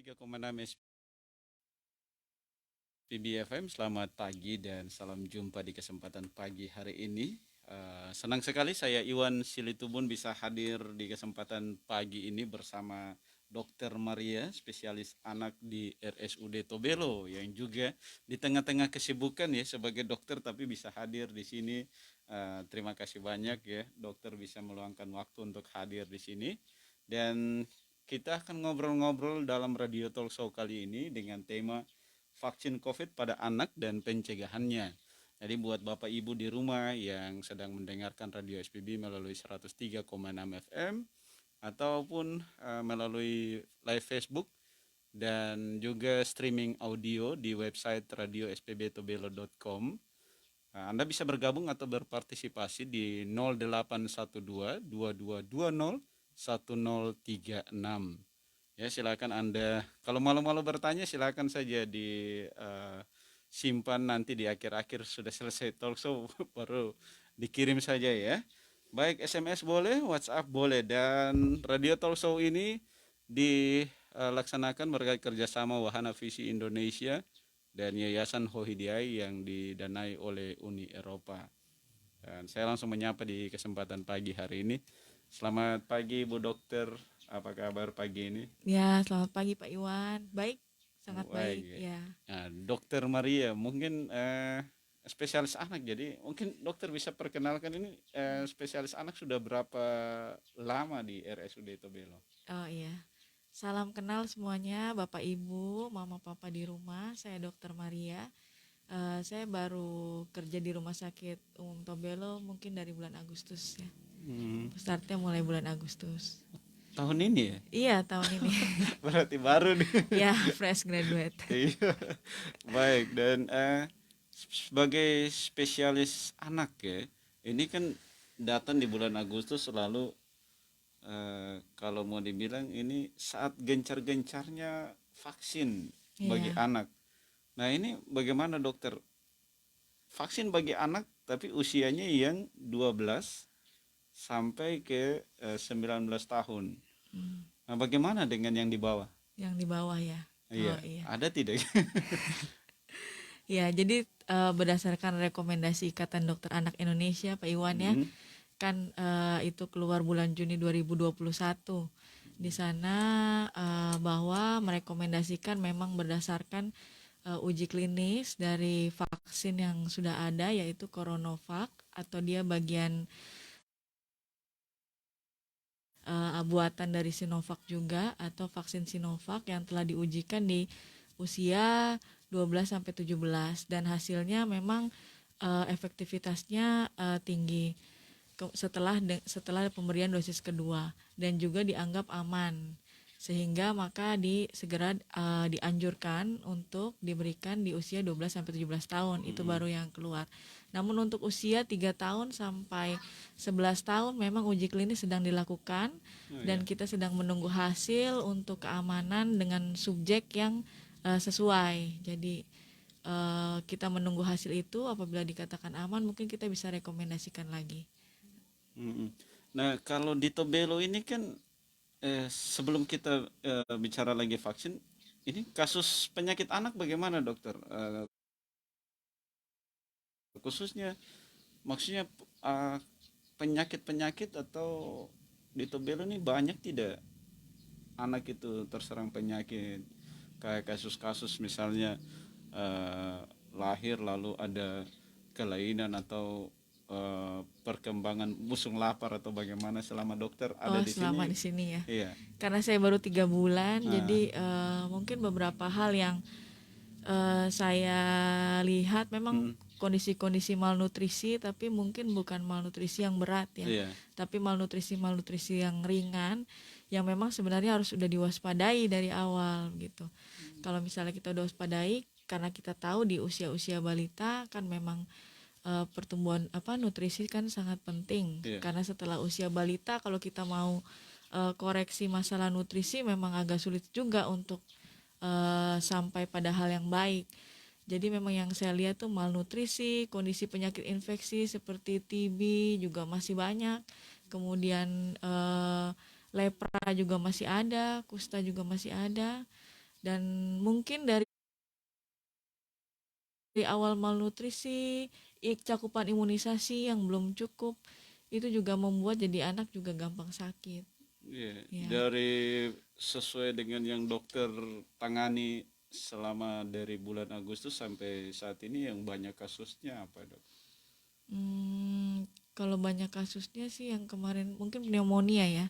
103,6 SPB FM. Selamat pagi dan salam jumpa di kesempatan pagi hari ini. Senang sekali saya Iwan Silitubun bisa hadir di kesempatan pagi ini bersama Dokter Maria, spesialis anak di RSUD Tobelo yang juga di tengah-tengah kesibukan ya sebagai dokter tapi bisa hadir di sini. Terima kasih banyak ya dokter bisa meluangkan waktu untuk hadir di sini. Dan kita akan ngobrol-ngobrol dalam radio talk show kali ini dengan tema vaksin COVID pada anak dan pencegahannya. Jadi buat Bapak Ibu di rumah yang sedang mendengarkan radio SPB melalui 103,6 FM ataupun melalui live Facebook dan juga streaming audio di website radiospbtobelo.com. Anda bisa bergabung atau berpartisipasi di 0812 2220 1036. Ya, silakan Anda kalau malu-malu bertanya silakan saja di simpan nanti di akhir-akhir sudah selesai talk show baru dikirim saja ya. Baik SMS boleh, WhatsApp boleh, dan radio talk show ini dilaksanakan berkat kerjasama Wahana Visi Indonesia dan Yayasan Hohidiai yang didanai oleh Uni Eropa. Dan saya langsung menyapa di kesempatan pagi hari ini. Selamat pagi Bu Dokter, apa kabar pagi ini? Ya, selamat pagi Pak Iwan. Baik, sangat Baik baik ya. ya. Nah, Dokter Maria mungkin spesialis anak, jadi mungkin dokter bisa perkenalkan ini spesialis anak sudah berapa lama di RSUD Tobelo? Oh iya. Salam kenal semuanya Bapak Ibu, Mama Papa di rumah. Saya Dokter Maria. Saya baru kerja di Rumah Sakit Umum Tobelo mungkin dari bulan Agustus ya. Hmm, Startnya mulai bulan Agustus. tahun ini ya? Iya, tahun ini. Berarti baru nih. Ya, fresh graduate. Iya. Baik, dan sebagai spesialis anak ya, ini kan datang di bulan Agustus lalu kalau mau dibilang ini saat gencar-gencarnya vaksin bagi Iya. anak. Nah, ini bagaimana dokter? Vaksin bagi anak tapi usianya yang 12 sampai ke 19 tahun. Hmm, Nah, bagaimana dengan yang di bawah? yang di bawah ya. Iya, Oh iya. ada tidak? Ya, jadi berdasarkan rekomendasi Ikatan Dokter Anak Indonesia Pak Iwan ya, Hmm, kan itu keluar bulan Juni 2021. Di sana bahwa merekomendasikan memang berdasarkan uji klinis dari vaksin yang sudah ada yaitu Coronavac atau dia bagian buatan dari Sinovac juga atau vaksin Sinovac yang telah diujikan di usia 12 sampai 17 dan hasilnya memang efektivitasnya tinggi setelah pemberian dosis kedua dan juga dianggap aman sehingga maka segera dianjurkan untuk diberikan di usia 12 sampai 17 tahun itu baru yang keluar. Namun untuk usia 3 tahun sampai 11 tahun memang uji klinis sedang dilakukan oh dan ya. kita sedang menunggu hasil untuk keamanan dengan subjek yang sesuai. Jadi kita menunggu hasil itu, apabila dikatakan aman mungkin kita bisa rekomendasikan lagi. Mm-mm. Nah, kalau di Tobelo ini kan sebelum kita bicara lagi vaksin, ini kasus penyakit anak bagaimana dokter? Khususnya maksudnya eh, penyakit-penyakit atau di Tobelo ini banyak tidak anak itu terserang penyakit kayak kasus-kasus misalnya eh, lahir lalu ada kelainan atau perkembangan busung lapar atau bagaimana selama dokter ada Oh, di selama sini. di sini ya. Iya. Karena saya baru 3 bulan, Nah, jadi mungkin beberapa hal yang saya lihat memang mm, kondisi-kondisi malnutrisi, tapi mungkin bukan malnutrisi yang berat ya, iya. tapi malnutrisi yang ringan, yang memang sebenarnya harus sudah diwaspadai dari awal gitu. Kalau misalnya kita udah waspadai, karena kita tahu di usia-usia balita kan memang pertumbuhan nutrisi kan sangat penting, Iya. karena setelah usia balita kalau kita mau koreksi masalah nutrisi memang agak sulit juga untuk sampai pada hal yang baik. Jadi memang yang saya lihat tuh malnutrisi, kondisi penyakit infeksi seperti TB juga masih banyak. Kemudian lepra juga masih ada, kusta juga masih ada. Dan mungkin dari awal malnutrisi, cakupan imunisasi yang belum cukup, itu juga membuat jadi anak juga gampang sakit. Iya, Ya. dari sesuai dengan yang dokter tangani selama dari bulan Agustus sampai saat ini yang banyak kasusnya apa, Dok? Kalau banyak kasusnya sih yang kemarin mungkin pneumonia ya,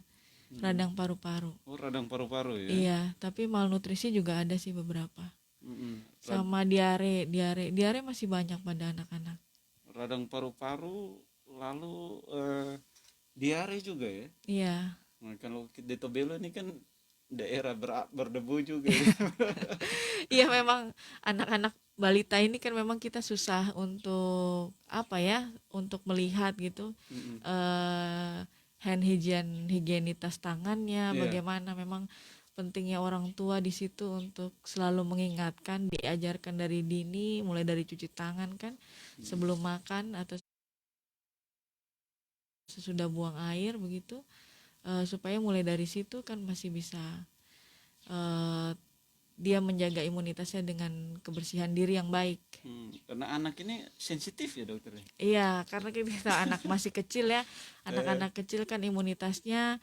Mm-mm. radang paru-paru. Oh, radang paru-paru ya. Iya, tapi malnutrisi juga ada sih beberapa. Mm-mm. Sama diare masih banyak pada anak-anak. Radang paru-paru lalu diare juga ya. Iya, Nah, kalau di Tobelo ini kan daerah berdebu juga ya. iya memang anak-anak balita ini kan memang kita susah untuk apa ya, untuk melihat gitu Mm-mm. hand hygiene, higienitas tangannya Iya. bagaimana. Memang pentingnya orang tua di situ untuk selalu mengingatkan, diajarkan dari dini, mulai dari cuci tangan kan sebelum makan atau sesudah buang air begitu, supaya mulai dari situ kan masih bisa eh, dia menjaga imunitasnya dengan kebersihan diri yang baik. Karena anak ini sensitif ya, dokter ya. Iya, karena kita anak masih kecil ya, Eh, anak-anak kecil kan imunitasnya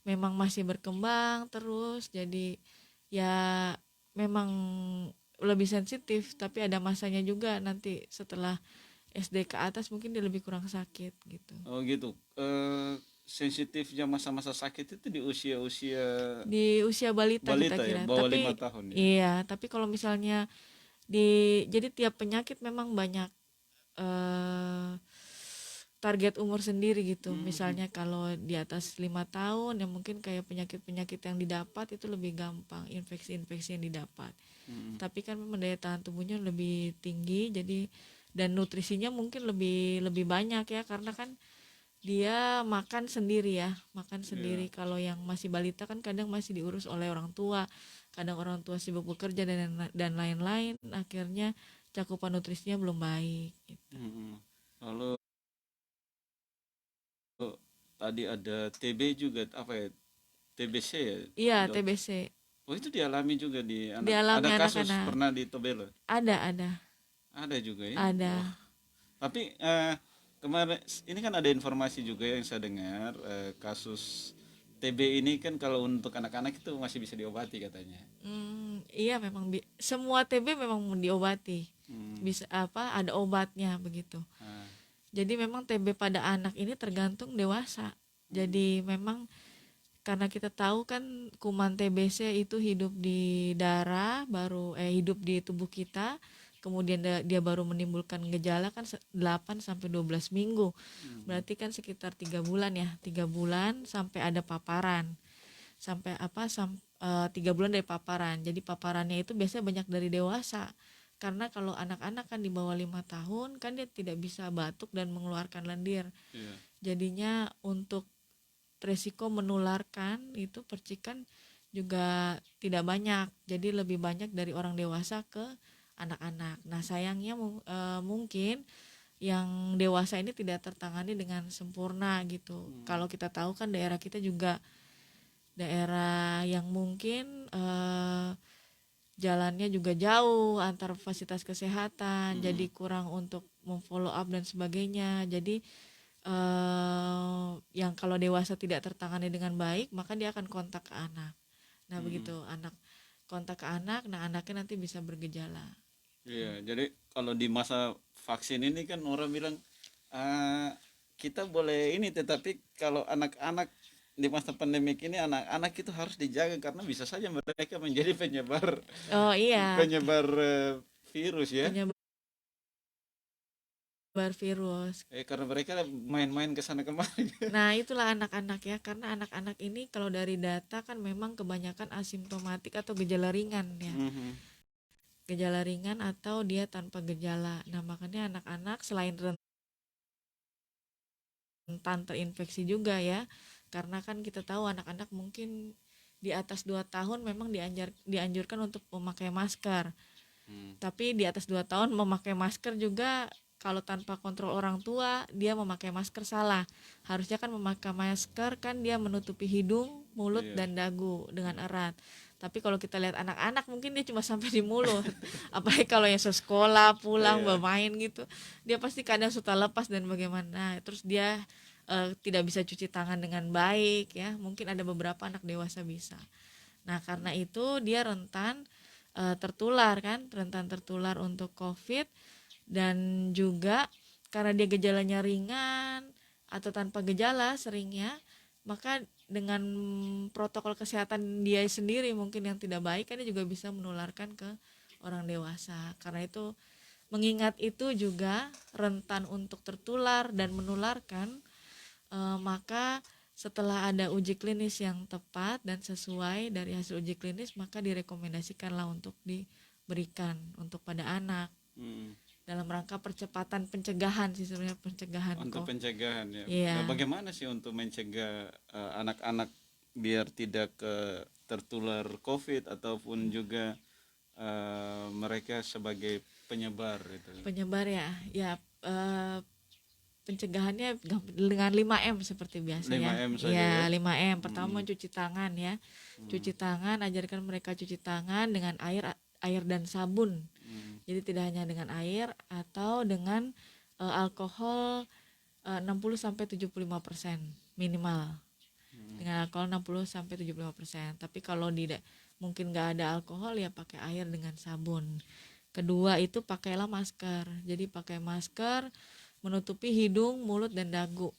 memang masih berkembang terus, jadi ya memang lebih sensitif, tapi ada masanya juga nanti setelah SD ke atas mungkin dia lebih kurang sakit gitu. oh gitu. Sensitifnya masa-masa sakit itu di usia-usia Di usia balita kita balita ya, kira. bawah lima Tapi tahun ya. iya, tapi kalau misalnya jadi tiap penyakit memang banyak eh target umur sendiri gitu. Mhm. Misalnya kalau di atas 5 tahun ya mungkin kayak penyakit-penyakit yang didapat itu lebih gampang, infeksi-infeksi yang didapat. Mhm. Tapi kan memang daya tahan tubuhnya lebih tinggi, jadi dan nutrisinya mungkin lebih lebih banyak ya, karena kan dia makan sendiri ya, makan Iya. sendiri. Kalau yang masih balita kan kadang masih diurus oleh orang tua, kadang orang tua sibuk bekerja dan lain-lain, akhirnya cakupan nutrisinya belum baik gitu. Mhm. Lalu tadi ada TB juga apa ya? TBC ya, Iya, dok. TBC Oh, itu dialami juga di anak. Ada dialami kasus anak-anak. pernah di Tobelo. Ada Ada juga ya. Wah. ada. Tapi kemarin ini kan ada informasi juga yang saya dengar, kasus TB ini kan kalau untuk anak-anak itu masih bisa diobati katanya. Iya memang semua TB memang diobati, Hmm. bisa apa ada obatnya begitu. Ah. Jadi memang TB pada anak ini tergantung dewasa. Hmm. Jadi memang karena kita tahu kan kuman TBC itu hidup di darah, baru hidup di tubuh kita, kemudian dia baru menimbulkan gejala kan 8 sampai 12 minggu. Hmm. Berarti kan sekitar 3 bulan ya, 3 bulan sampai ada paparan. Sampai 3 bulan dari paparan. Jadi paparannya itu biasanya banyak dari dewasa. Karena kalau anak-anak kan di bawah 5 tahun kan dia tidak bisa batuk dan mengeluarkan lendir. Iya. Jadinya untuk resiko menularkan itu percikan juga tidak banyak. Jadi lebih banyak dari orang dewasa ke anak-anak. Nah sayangnya mungkin yang dewasa ini tidak tertangani dengan sempurna gitu. Kalau kita tahu kan daerah kita juga daerah yang mungkin jalannya juga jauh antar fasilitas kesehatan, jadi Hmm. kurang untuk memfollow up dan sebagainya. Jadi yang kalau dewasa tidak tertangani dengan baik maka dia akan kontak ke anak. Nah Hmm. begitu anak kontak ke anak, nah anaknya nanti bisa bergejala. Iya, jadi kalau di masa vaksin ini kan orang bilang ah, kita boleh ini, tetapi kalau anak-anak di masa pandemik ini anak-anak itu harus dijaga karena bisa saja mereka menjadi penyebar Oh iya, penyebar virus ya. penyebar virus. Karena mereka main-main ke sana kemari. Nah itulah anak-anak ya, karena anak-anak ini kalau dari data kan memang kebanyakan asimptomatik atau gejala ringan ya, Mhm. gejala ringan atau dia tanpa gejala. Nah makanya anak-anak selain rentan terinfeksi juga ya, karena kan kita tahu anak-anak mungkin di atas 2 tahun memang dianjurkan untuk memakai masker. Hmm. Tapi di atas 2 tahun memakai masker juga kalau tanpa kontrol orang tua dia memakai masker salah. Harusnya kan memakai masker kan dia menutupi hidung, mulut Iya. dan dagu dengan erat. Tapi kalau kita lihat anak-anak mungkin dia cuma sampai di mulut. Apalagi kalau yang sekolah pulang Iya. bermain gitu, dia pasti kadang suka lepas dan bagaimana. Terus dia tidak bisa cuci tangan dengan baik ya. Mungkin ada beberapa anak dewasa bisa. Nah, karena itu dia rentan tertular kan, rentan tertular untuk COVID. Dan juga karena dia gejalanya ringan atau tanpa gejala seringnya, maka dengan protokol kesehatan dia sendiri mungkin yang tidak baik kan dia juga bisa menularkan ke orang dewasa. Karena itu mengingat itu juga rentan untuk tertular dan menularkan, maka setelah ada uji klinis yang tepat dan sesuai dari hasil uji klinis, maka direkomendasikanlah untuk diberikan untuk pada anak Hmm. dalam rangka percepatan pencegahan sih, sebenarnya pencegahan Untuk kok. pencegahan ya. Iya, Bagaimana sih untuk mencegah anak-anak biar tidak tertular COVID ataupun juga mereka sebagai penyebar itu. penyebar ya. Ya, pencegahannya dengan 5M seperti biasa ya. 5M saja ya. Ya, 5M. Pertama Hmm. cuci tangan ya. Cuci tangan, ajarkan mereka cuci tangan dengan air dan sabun. Hmm. Jadi tidak hanya dengan air atau dengan alkohol 60 sampai 75% minimal. Dengan alkohol 60 sampai 75%. Tapi kalau mungkin nggak ada alkohol ya pakai air dengan sabun. Kedua itu pakailah masker. Jadi pakai masker menutupi hidung, mulut dan dagu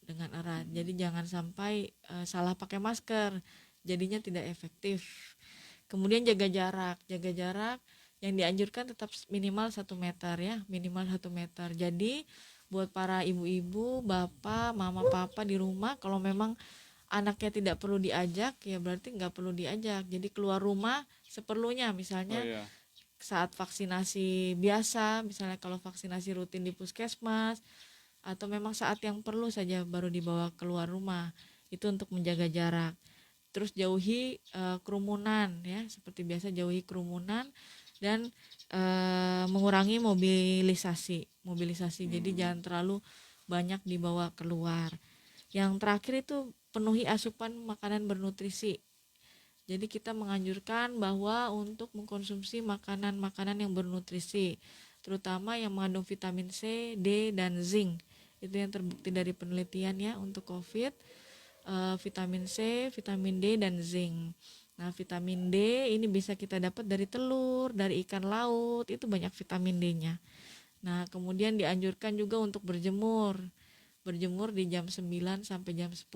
dengan erat. Jadi jangan sampai salah pakai masker. Jadinya tidak efektif. Kemudian jaga jarak. Jaga jarak yang dianjurkan tetap minimal 1 meter ya, minimal 1 meter. Jadi buat para ibu-ibu, bapak, mama, papa di rumah, kalau memang anaknya tidak perlu diajak ya berarti nggak perlu diajak. Jadi keluar rumah seperlunya, Oh misalnya ya. saat vaksinasi biasa, misalnya kalau vaksinasi rutin di puskesmas, atau memang saat yang perlu saja baru dibawa keluar rumah. Itu untuk menjaga jarak. Terus jauhi kerumunan ya, seperti biasa jauhi kerumunan dan mengurangi mobilisasi. Jadi jangan terlalu banyak dibawa keluar. Yang terakhir itu penuhi asupan makanan bernutrisi. Jadi kita menganjurkan bahwa untuk mengkonsumsi makanan-makanan yang bernutrisi, terutama yang mengandung vitamin C, D, dan zinc. Itu yang terbukti dari penelitian ya untuk COVID, vitamin C, vitamin D, dan zinc. Nah, vitamin D ini bisa kita dapat dari telur, dari ikan laut, itu banyak vitamin D-nya. Nah, kemudian dianjurkan juga untuk berjemur. Berjemur di jam 9 sampai jam 10.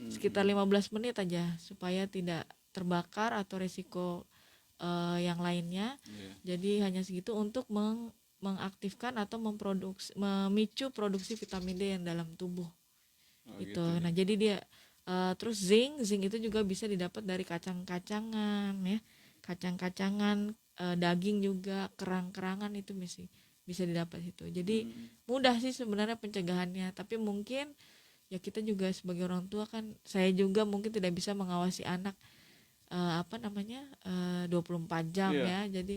Sekitar 15 menit aja supaya tidak terbakar atau resiko yang lainnya. Iya. Jadi hanya segitu untuk mengaktifkan atau memicu produksi vitamin D yang dalam tubuh. Oh Itu. gitu ya. Nah, jadi dia terus zinc itu juga bisa didapat dari kacang-kacangan ya. Kacang-kacangan, daging juga, kerang-kerangan itu bisa didapat itu. Jadi mudah sih sebenarnya pencegahannya, tapi mungkin ya kita juga sebagai orang tua kan, saya juga mungkin tidak bisa mengawasi anak 24 jam Iya. ya. Jadi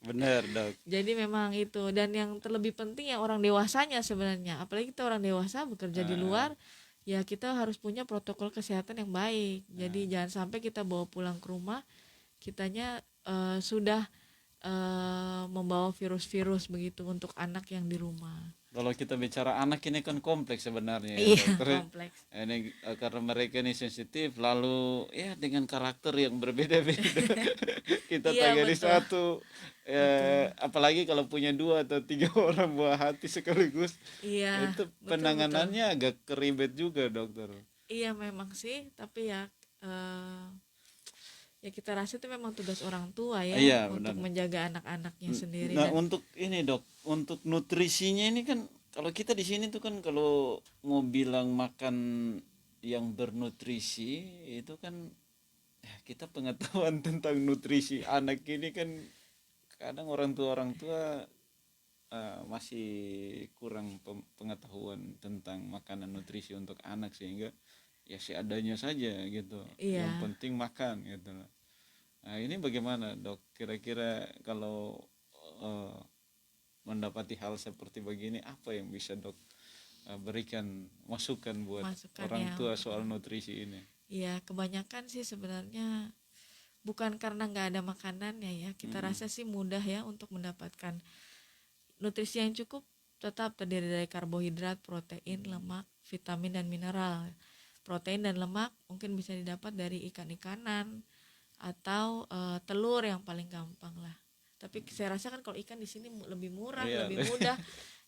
Benar, Dok. memang itu, dan yang terlebih penting ya orang dewasanya sebenarnya. Apalagi kita orang dewasa bekerja di luar, ya kita harus punya protokol kesehatan yang baik. Jadi jangan sampai kita bawa pulang ke rumah kitanya sudah membawa virus-virus begitu untuk anak yang di rumah. Kalau kita bicara anak ini kan kompleks sebenarnya ya, Iya, dokter. kompleks. Ini karena mereka ini sensitif, lalu ya dengan karakter yang berbeda-beda. Kita Iya, tangani betul. satu, apalagi kalau punya 2 atau 3 orang buah hati sekaligus, Iya, itu betul. penanganannya agak keribet juga, dokter. Iya memang sih, tapi ya ya kita rasa itu memang tugas orang tua ya Iya, untuk benar. menjaga anak-anaknya sendiri. Nah, Dan untuk ini, Dok, untuk nutrisinya ini kan kalau kita di sini tuh kan kalau mau bilang makan yang bernutrisi itu kan ya, kita pengetahuan tentang nutrisi anak ini kan kadang orang tua masih kurang pengetahuan tentang makanan nutrisi untuk anak, sehingga ya seadanya saja gitu. iya, Yang penting makan gitu. Nah, ini bagaimana, Dok? Kira-kira kalau mendapati hal seperti begini apa yang bisa, Dok, berikan masukan buat masukan orang ya. tua soal nutrisi ini? Iya, kebanyakan sih sebenarnya bukan karena nggak ada makanannya ya. Kita rasa sih mudah ya untuk mendapatkan nutrisi yang cukup. Tetap terdiri dari karbohidrat, protein, lemak, vitamin dan mineral. Protein dan lemak mungkin bisa didapat dari ikan-ikanan atau telur yang paling gampang lah. Tapi saya rasa kan kalau ikan di sini lebih murah, Iya. lebih mudah.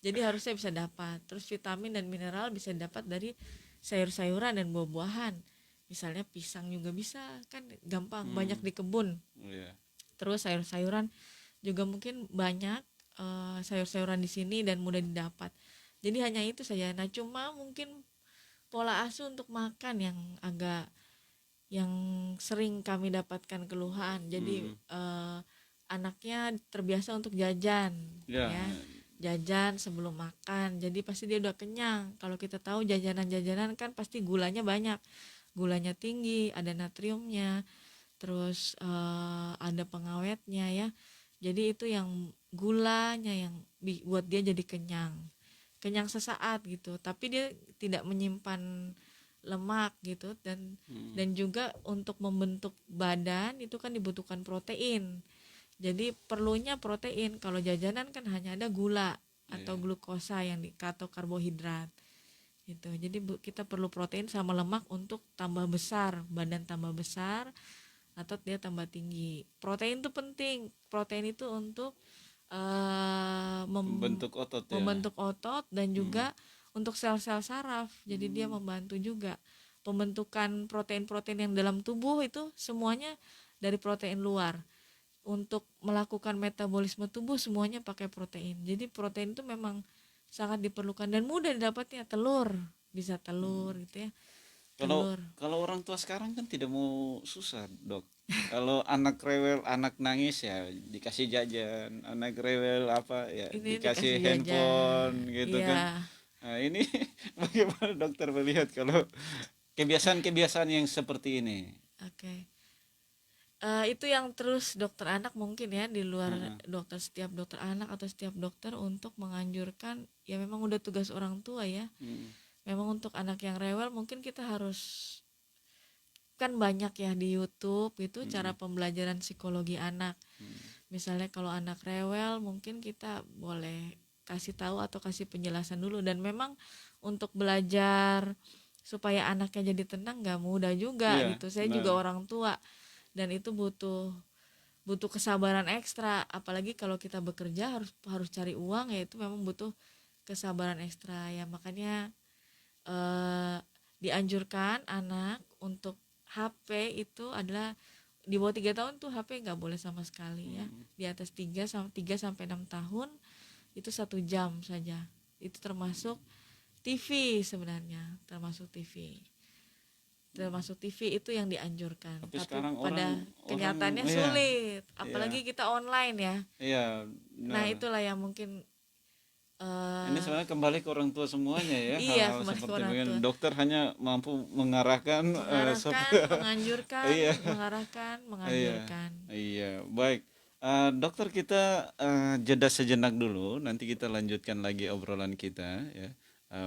Jadi harusnya bisa dapat. Terus vitamin dan mineral bisa dapat dari sayur-sayuran dan buah-buahan. Misalnya pisang juga bisa, kan gampang, banyak di kebun. Iya. Terus sayur-sayuran juga mungkin banyak, sayur-sayuran di sini dan mudah didapat. Jadi hanya itu saja. Nah, cuma mungkin pola asuh untuk makan yang sering kami dapatkan keluhan. Jadi anaknya terbiasa untuk jajan, Ya. ya, jajan sebelum makan. Jadi pasti dia udah kenyang. Kalau kita tahu jajanan-jajanan kan pasti gulanya tinggi, ada natriumnya, terus ada pengawetnya ya. Jadi itu yang gulanya yang buat dia jadi kenyang sesaat gitu, tapi dia tidak menyimpan lemak gitu. Dan juga untuk membentuk badan itu kan dibutuhkan protein, jadi perlunya protein. Kalau jajanan kan hanya ada gula atau glukosa atau karbohidrat gitu. Jadi kita perlu protein sama lemak untuk tambah besar, badan tambah besar atau dia tambah tinggi. Protein itu penting. Protein itu untuk Membentuk otot ya. membentuk otot dan juga untuk sel-sel saraf. Jadi dia membantu juga pembentukan protein-protein yang dalam tubuh itu semuanya dari protein luar. Untuk melakukan metabolisme tubuh semuanya pakai protein. Jadi protein itu memang sangat diperlukan dan mudah didapatnya. Bisa telur gitu ya. Kalau Telur. kalau orang tua sekarang kan tidak mau susah, Dok. Kalau anak rewel, anak nangis ya dikasih jajan, anak rewel apa ya Ini dikasih dikasih jajan. handphone gitu kan. Iya, Nah, ini bagaimana dokter melihat kalau kebiasaan-kebiasaan yang seperti ini? oke. Itu yang terus dokter anak mungkin ya, di luar setiap dokter anak atau setiap dokter untuk menganjurkan, ya memang udah tugas orang tua ya. Memang untuk anak yang rewel mungkin kita harus, kan banyak ya di YouTube itu cara pembelajaran psikologi anak. Misalnya kalau anak rewel mungkin kita boleh kasih tahu atau kasih penjelasan dulu. Dan memang untuk belajar supaya anaknya jadi tenang nggak mudah juga Iya, gitu. Saya juga benar. orang tua dan itu butuh kesabaran ekstra. Apalagi kalau kita bekerja harus cari uang, ya itu memang butuh kesabaran ekstra ya. Makanya dianjurkan anak untuk HP itu adalah di bawah 3 tahun tuh HP nggak boleh sama sekali ya. Di atas 3 sampai 6 tahun itu 1 jam saja. Itu termasuk TV sebenarnya, termasuk TV itu yang dianjurkan. Tapi Tapi sekarang pada orang kenyataannya iya, sulit, iya, apalagi kita online ya. iya, Nah benar. itulah yang mungkin Ini sebenarnya kembali ke orang tua semuanya ya, iya, hal-hal kembali ke seperti orang tua. begini. Dokter hanya mampu mengarahkan Mengarahkan, menganjurkan, iya, mengarahkan, iya, menganjurkan. iya. Baik. Dokter, kita jeda sejenak dulu, nanti kita lanjutkan lagi obrolan kita ya.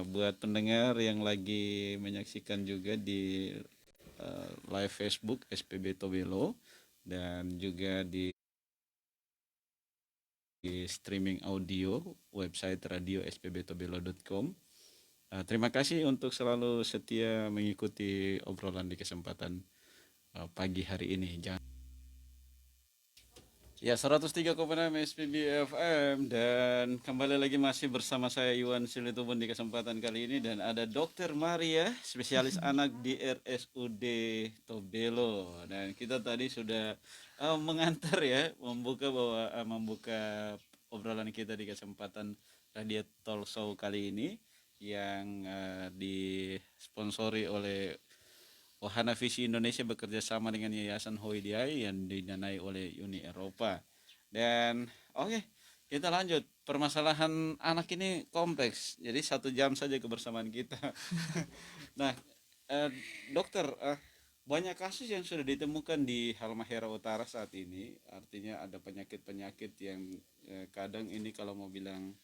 Buat pendengar yang lagi menyaksikan juga di live Facebook SPB Tobelo dan juga di streaming audio website radio spbtobelo.com. Terima kasih untuk selalu setia mengikuti obrolan di kesempatan pagi hari ini. Ya, 103,6 SPB FM dan kembali lagi masih bersama saya Iwan Silitubun di kesempatan kali ini, dan ada Dokter Maria, spesialis anak di RSUD Tobelo. Dan kita tadi sudah mengantar ya, membuka obrolan kita di kesempatan Radio Talk Show kali ini yang disponsori oleh Wahana Visi Indonesia bekerja sama dengan Yayasan Hoidiai yang didanai oleh Uni Eropa. Dan oke, kita lanjut. Permasalahan anak ini kompleks, jadi 1 jam saja kebersamaan kita. Nah, eh, dokter, banyak kasus yang sudah ditemukan di Halmahera Utara saat ini. Artinya ada penyakit-penyakit yang kadang ini kalau mau bilang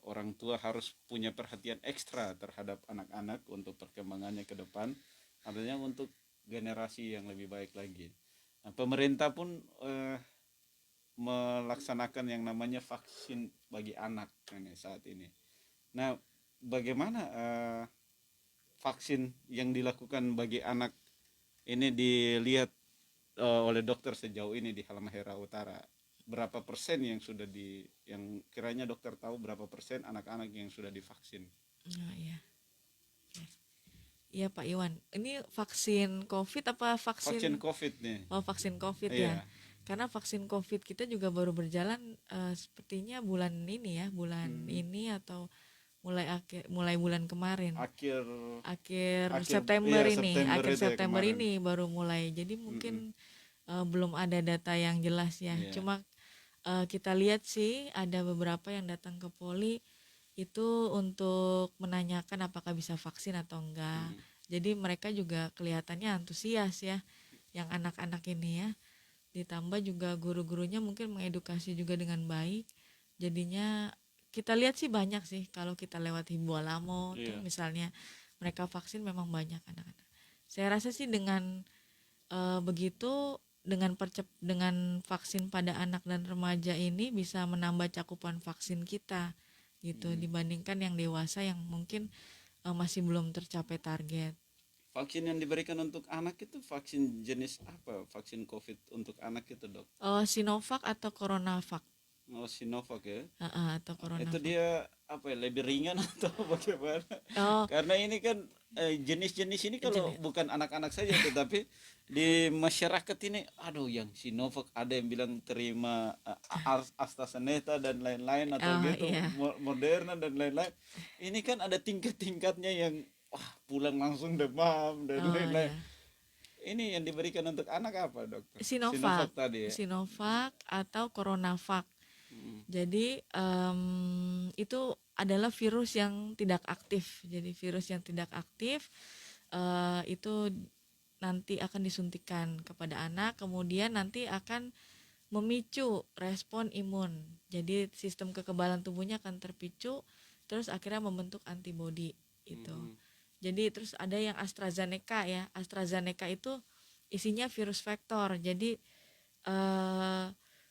orang tua harus punya perhatian ekstra terhadap anak-anak untuk perkembangannya ke depan, artinya untuk generasi yang lebih baik lagi. Nah, pemerintah pun melaksanakan yang namanya vaksin bagi anak ini saat ini. Nah, bagaimana vaksin yang dilakukan bagi anak ini dilihat oleh dokter sejauh ini di Halmahera Utara? Berapa persen yang sudah yang kiranya dokter tahu berapa persen anak-anak yang sudah divaksin? Oh, iya. Oke. Iya Pak Iwan, ini vaksin COVID apa Vaksin vaksin? COVID nih. Oh, vaksin COVID ya. Iya. Karena vaksin COVID kita juga baru berjalan sepertinya bulan ini ya, bulan Hmm, ini atau mulai bulan kemarin. akhir Akhir akhir September iya ini, September akhir itu ya September kemarin. ini baru mulai. Jadi Mm-mm. mungkin belum ada data yang jelas ya. Iya. Cuma kita lihat sih ada beberapa yang datang ke Poli itu untuk menanyakan apakah bisa vaksin atau enggak. Mm-mm. Jadi mereka juga kelihatannya antusias ya, yang anak-anak ini ya. Ditambah juga guru-gurunya mungkin mengedukasi juga dengan baik. Jadinya kita lihat sih banyak sih kalau kita lewat Himbualamo tuh Iya. misalnya mereka vaksin memang banyak anak-anak. Saya rasa sih dengan begitu dengan vaksin pada anak dan remaja ini bisa menambah cakupan vaksin kita gitu Mm. dibandingkan yang dewasa yang mungkin masih belum tercapai target. Vaksin yang diberikan untuk anak itu vaksin jenis apa? Vaksin COVID untuk anak itu, Dok? Sinovac atau Coronavac. Oh, Sinovac ya. Atau Itu Coronavac. dia apa ya, lebih ringan atau bagaimana? Oh, Karena ini kan jenis-jenis ini kalau jenis. bukan anak-anak saja, tetapi di masyarakat ini, aduh, yang Sinovac ada yang bilang terima AstraZeneca dan lain-lain atau Oh gitu, iya. Moderna dan lain-lain. Ini kan ada tingkat-tingkatnya yang wah pulang langsung demam dan Oh lain-lain. iya. Ini yang diberikan untuk anak apa, dokter? Sinovac, Sinovac tadi ya. Sinovac atau Coronavac. Mm, Jadi itu adalah virus yang tidak aktif. Jadi virus yang tidak aktif itu nanti akan disuntikan kepada anak, kemudian nanti akan memicu respon imun. Jadi sistem kekebalan tubuhnya akan terpicu, terus akhirnya membentuk antibodi itu. mm, Jadi terus ada yang AstraZeneca ya. AstraZeneca itu isinya virus vektor. Jadi eh,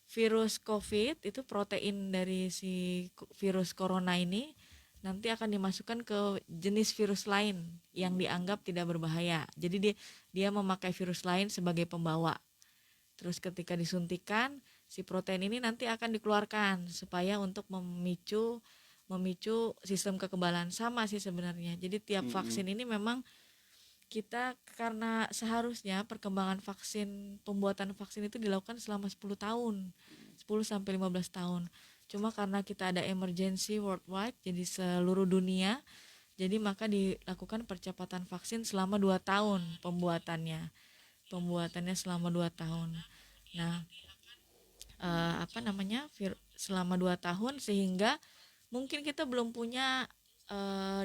virus COVID itu protein dari si virus corona ini nanti akan dimasukkan ke jenis virus lain yang dianggap tidak berbahaya. Jadi dia memakai virus lain sebagai pembawa. Terus ketika disuntikan, si protein ini nanti akan dikeluarkan supaya untuk memicu sistem kekebalan. Sama sih sebenarnya. Jadi tiap mm, vaksin ini memang kita karena seharusnya perkembangan pembuatan vaksin itu dilakukan selama 10 tahun. 10 sampai 15 tahun. Cuma karena kita ada emergency worldwide, jadi seluruh dunia, jadi maka dilakukan percepatan vaksin selama 2 tahun pembuatannya. Pembuatannya selama 2 tahun. Nah, selama 2 tahun sehingga mungkin kita belum punya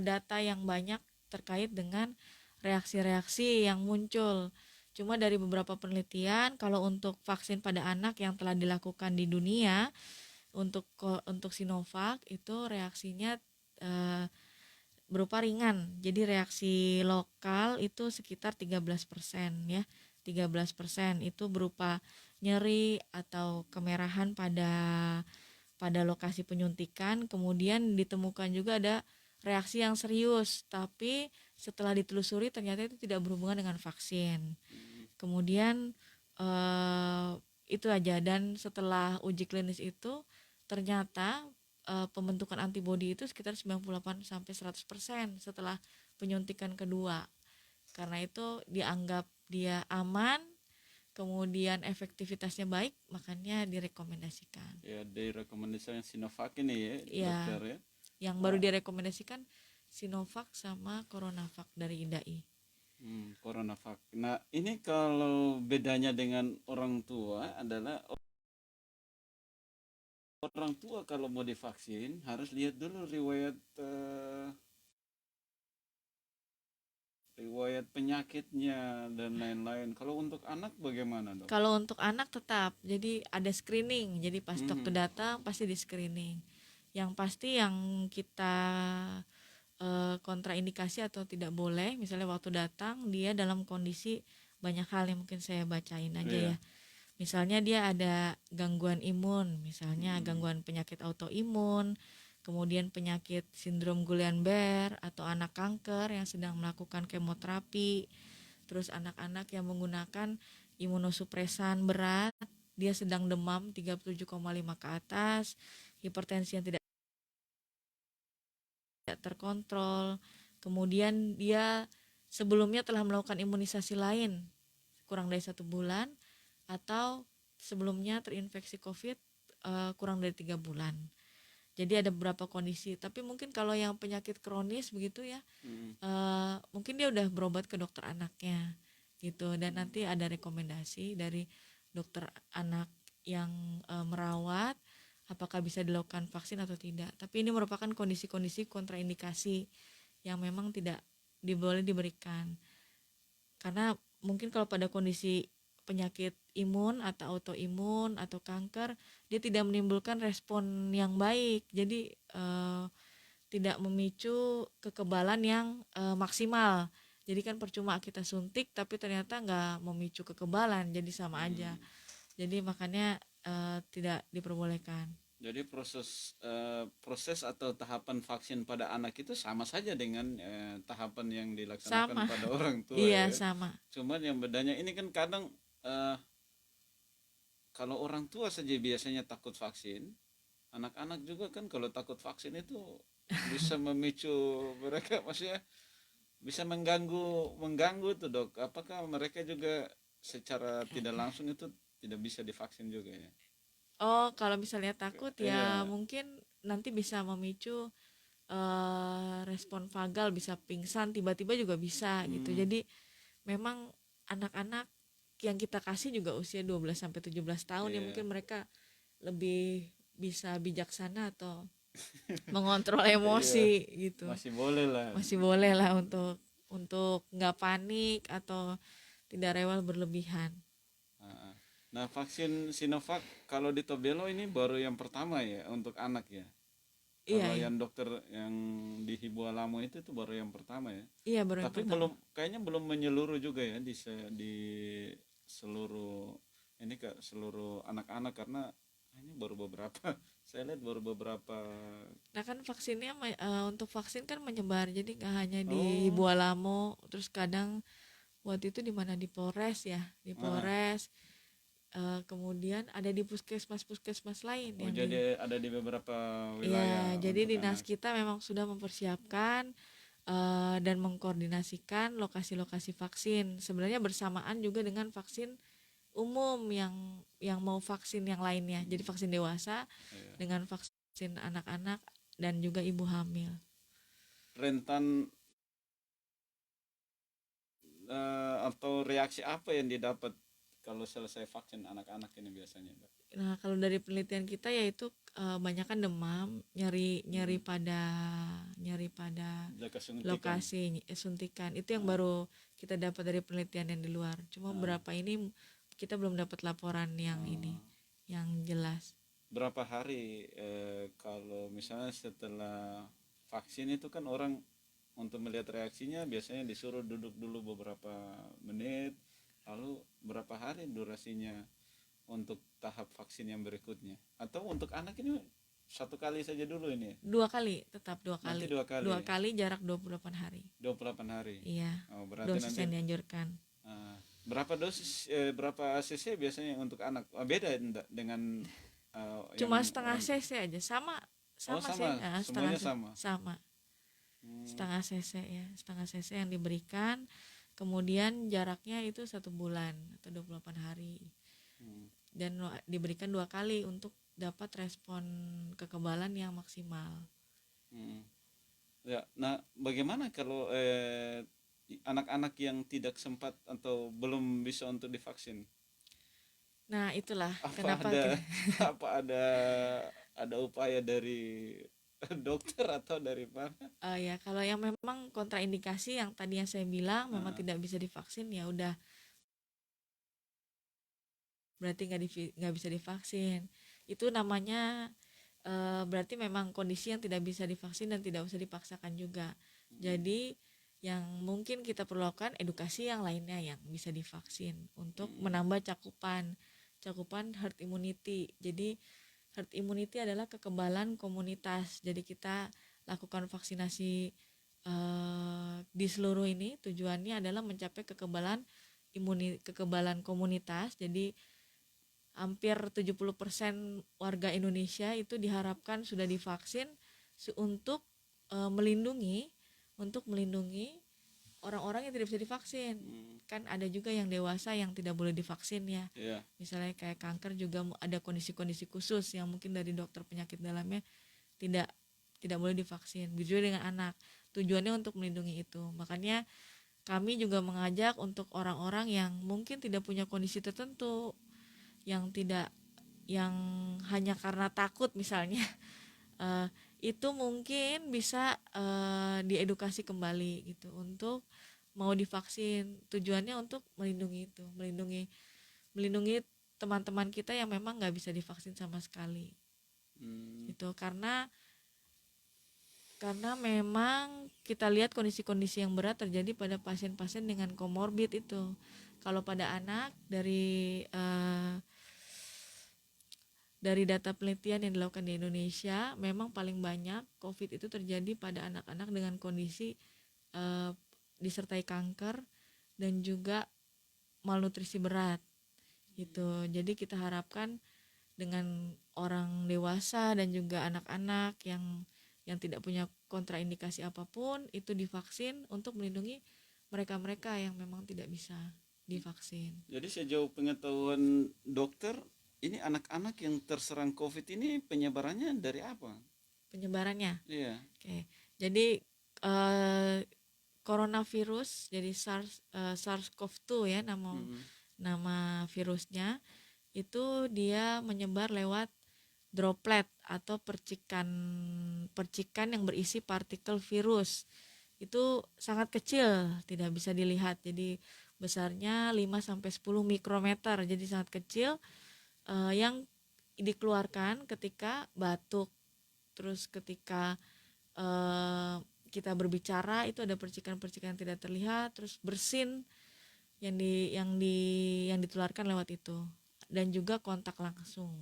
data yang banyak terkait dengan reaksi-reaksi yang muncul. Cuma dari beberapa penelitian kalau untuk vaksin pada anak yang telah dilakukan di dunia untuk Sinovac itu reaksinya eh, berupa ringan. Jadi reaksi lokal itu sekitar 13% ya. 13% itu berupa nyeri atau kemerahan pada lokasi penyuntikan. Kemudian ditemukan juga ada reaksi yang serius, tapi setelah ditelusuri ternyata itu tidak berhubungan dengan vaksin. mm. Kemudian eh, itu aja, dan setelah uji klinis itu ternyata pembentukan antibodi itu sekitar 98 sampai 100% setelah penyuntikan kedua. Karena itu dianggap dia aman, kemudian efektivitasnya baik, makanya direkomendasikan. Ya, direkomendasikan Sinovac ini ya, Ya, dokter ya. yang baru Nah, direkomendasikan Sinovac sama Coronavac dari IDAI. Coronavac. Nah, ini kalau bedanya dengan orang tua adalah orang tua kalau mau divaksin harus lihat dulu riwayat penyakitnya dan lain-lain. Kalau untuk anak bagaimana, dok? Kalau untuk anak tetap, jadi ada screening. Jadi pas dokter Mhm. datang pasti di screening. Yang pasti yang kita kontraindikasi atau tidak boleh, misalnya waktu datang dia dalam kondisi banyak hal yang mungkin saya bacain aja Iya. ya. Misalnya dia ada gangguan imun, misalnya Hmm. gangguan penyakit autoimun, kemudian penyakit sindrom Guillain-Barré atau anak kanker yang sedang melakukan kemoterapi, terus anak-anak yang menggunakan imunosupresan berat, dia sedang demam 37,5 ke atas, hipertensi yang tidak terkontrol, kemudian dia sebelumnya telah melakukan imunisasi lain kurang dari 1 bulan, atau sebelumnya terinfeksi COVID kurang dari 3 bulan. Jadi ada beberapa kondisi. Tapi mungkin kalau yang penyakit kronis begitu ya, mungkin dia udah berobat ke dokter anaknya gitu, dan nanti ada rekomendasi dari dokter anak yang merawat apakah bisa dilakukan vaksin atau tidak. Tapi ini merupakan kondisi-kondisi kontraindikasi yang memang tidak boleh diberikan. Karena mungkin kalau pada kondisi penyakit imun atau autoimun atau kanker, dia tidak menimbulkan respon yang baik. Jadi tidak memicu kekebalan yang maksimal. Jadi kan percuma kita suntik tapi ternyata nggak memicu kekebalan, jadi sama aja. Jadi makanya tidak diperbolehkan. Jadi proses atau tahapan vaksin pada anak itu sama saja dengan tahapan yang dilaksanakan Sama. pada orang tua Iya, ya. sama. Cuman yang bedanya ini kan kadang kalau orang tua saja biasanya takut vaksin, anak-anak juga kan kalau takut vaksin itu bisa memicu mereka, maksudnya bisa mengganggu tuh dok. Apakah mereka juga secara tidak langsung itu tidak bisa divaksin juga ya? Oh, kalau misalnya takut ya Iya. mungkin nanti bisa memicu respon vagal, bisa pingsan tiba-tiba juga bisa gitu. Hmm, Jadi memang anak-anak yang kita kasih juga usia 12 sampai 17 tahun ya, iya. mungkin mereka lebih bisa bijaksana atau mengontrol Iya, emosi gitu. masih boleh lah. Masih boleh lah untuk nggak panik atau tidak rewel berlebihan. Ah, nah, vaksin Sinovac kalau di Tobelo ini baru yang pertama ya untuk anak ya. Iya, Kalau iya. yang dokter yang di Hibualamo itu baru yang pertama ya. Iya, baru yang Tapi pertama. belum, kayaknya belum menyeluruh juga ya di seluruh ini ke seluruh anak-anak, karena ini baru beberapa. Saya lihat baru beberapa. Nah kan vaksinnya untuk vaksin kan menyebar, jadi nggak hanya di Oh, Bualamo, terus kadang waktu itu di mana, di Polres ya, di ah. Polres, kemudian ada di puskesmas lain Oh, yang di. jadi ada di beberapa Ya, wilayah jadi untuk dinas anak. kita memang sudah mempersiapkan dan mengkoordinasikan lokasi-lokasi vaksin. Sebenarnya bersamaan juga dengan vaksin umum yang mau vaksin yang lainnya. Jadi vaksin dewasa Iya. dengan vaksin anak-anak dan juga ibu hamil. Rentan atau reaksi apa yang didapat kalau selesai vaksin anak-anak ini biasanya, Dok? Nah, kalau dari penelitian kita yaitu banyakan demam, nyeri Hmm, nyeri pada jaga suntikan. lokasi suntikan. Itu yang Ah, baru kita dapat dari penelitian yang di luar. Cuma ah, berapa ini kita belum dapat laporan yang ini, ah. yang jelas. Berapa hari kalau misalnya setelah vaksin itu kan orang untuk melihat reaksinya biasanya disuruh duduk dulu beberapa menit, lalu berapa hari durasinya untuk tahap vaksin yang berikutnya, atau untuk anak ini satu kali saja dulu ini ya? 2 kali, tetap dua Nanti kali. 2 kali Dua ya? kali jarak 28 hari. 28 hari. Iya, Oh, berarti dosis nanti yang dianjurkan. berapa dosis, berapa cc biasanya untuk anak? Beda dengan yang Cuma setengah orang. cc aja, sama Oh, sama sih, sama, setengah semuanya cc sama. sama. Hmm, Setengah cc ya, setengah cc yang diberikan, kemudian jaraknya itu 1 bulan atau 28 hari, hmm, dan diberikan 2 kali untuk dapat respon kekebalan yang maksimal. hmm. Ya, nah bagaimana kalau anak-anak yang tidak sempat atau belum bisa untuk divaksin? Nah itulah Apa kenapa ada apa ada upaya dari dokter atau dari mana? ya kalau yang memang kontraindikasi yang tadi yang saya bilang memang Ah, tidak bisa divaksin, ya udah berarti nggak bisa divaksin. Itu namanya berarti memang kondisi yang tidak bisa divaksin dan tidak usah dipaksakan juga. Jadi yang mungkin kita perlukan edukasi yang lainnya yang bisa divaksin untuk menambah cakupan herd immunity. Jadi herd immunity adalah kekebalan komunitas. Jadi kita lakukan vaksinasi di seluruh ini, tujuannya adalah mencapai kekebalan komunitas. Jadi hampir 70% warga Indonesia itu diharapkan sudah divaksin untuk melindungi orang-orang yang tidak bisa divaksin. Kan ada juga yang dewasa yang tidak boleh divaksin ya. Iya. Misalnya kayak kanker juga ada kondisi-kondisi khusus yang mungkin dari dokter penyakit dalamnya tidak boleh divaksin. Begitu dengan anak. Tujuannya untuk melindungi itu. Makanya kami juga mengajak untuk orang-orang yang mungkin tidak punya kondisi tertentu, yang hanya karena takut misalnya, itu mungkin bisa diedukasi kembali gitu untuk mau divaksin. Tujuannya untuk melindungi teman-teman kita yang memang nggak bisa divaksin sama sekali. Itu karena memang kita lihat kondisi-kondisi yang berat terjadi pada pasien-pasien dengan komorbid itu. Kalau pada anak, dari data penelitian yang dilakukan di Indonesia, memang paling banyak COVID itu terjadi pada anak-anak dengan kondisi disertai kanker dan juga malnutrisi berat gitu. Jadi kita harapkan dengan orang dewasa dan juga anak-anak yang tidak punya kontraindikasi apapun itu divaksin untuk melindungi mereka-mereka yang memang tidak bisa divaksin. Jadi sejauh pengetahuan dokter, ini anak-anak yang terserang COVID ini penyebarannya dari apa? Penyebarannya? Iya. Oke. Jadi coronavirus, jadi SARS-CoV-2 ya nama virusnya, itu dia menyebar lewat droplet atau percikan yang berisi partikel virus. Itu sangat kecil, tidak bisa dilihat. Jadi besarnya 5-10 mikrometer, jadi sangat kecil, yang dikeluarkan ketika batuk, terus ketika kita berbicara itu ada percikan-percikan yang tidak terlihat, terus bersin yang ditularkan lewat itu, dan juga kontak langsung.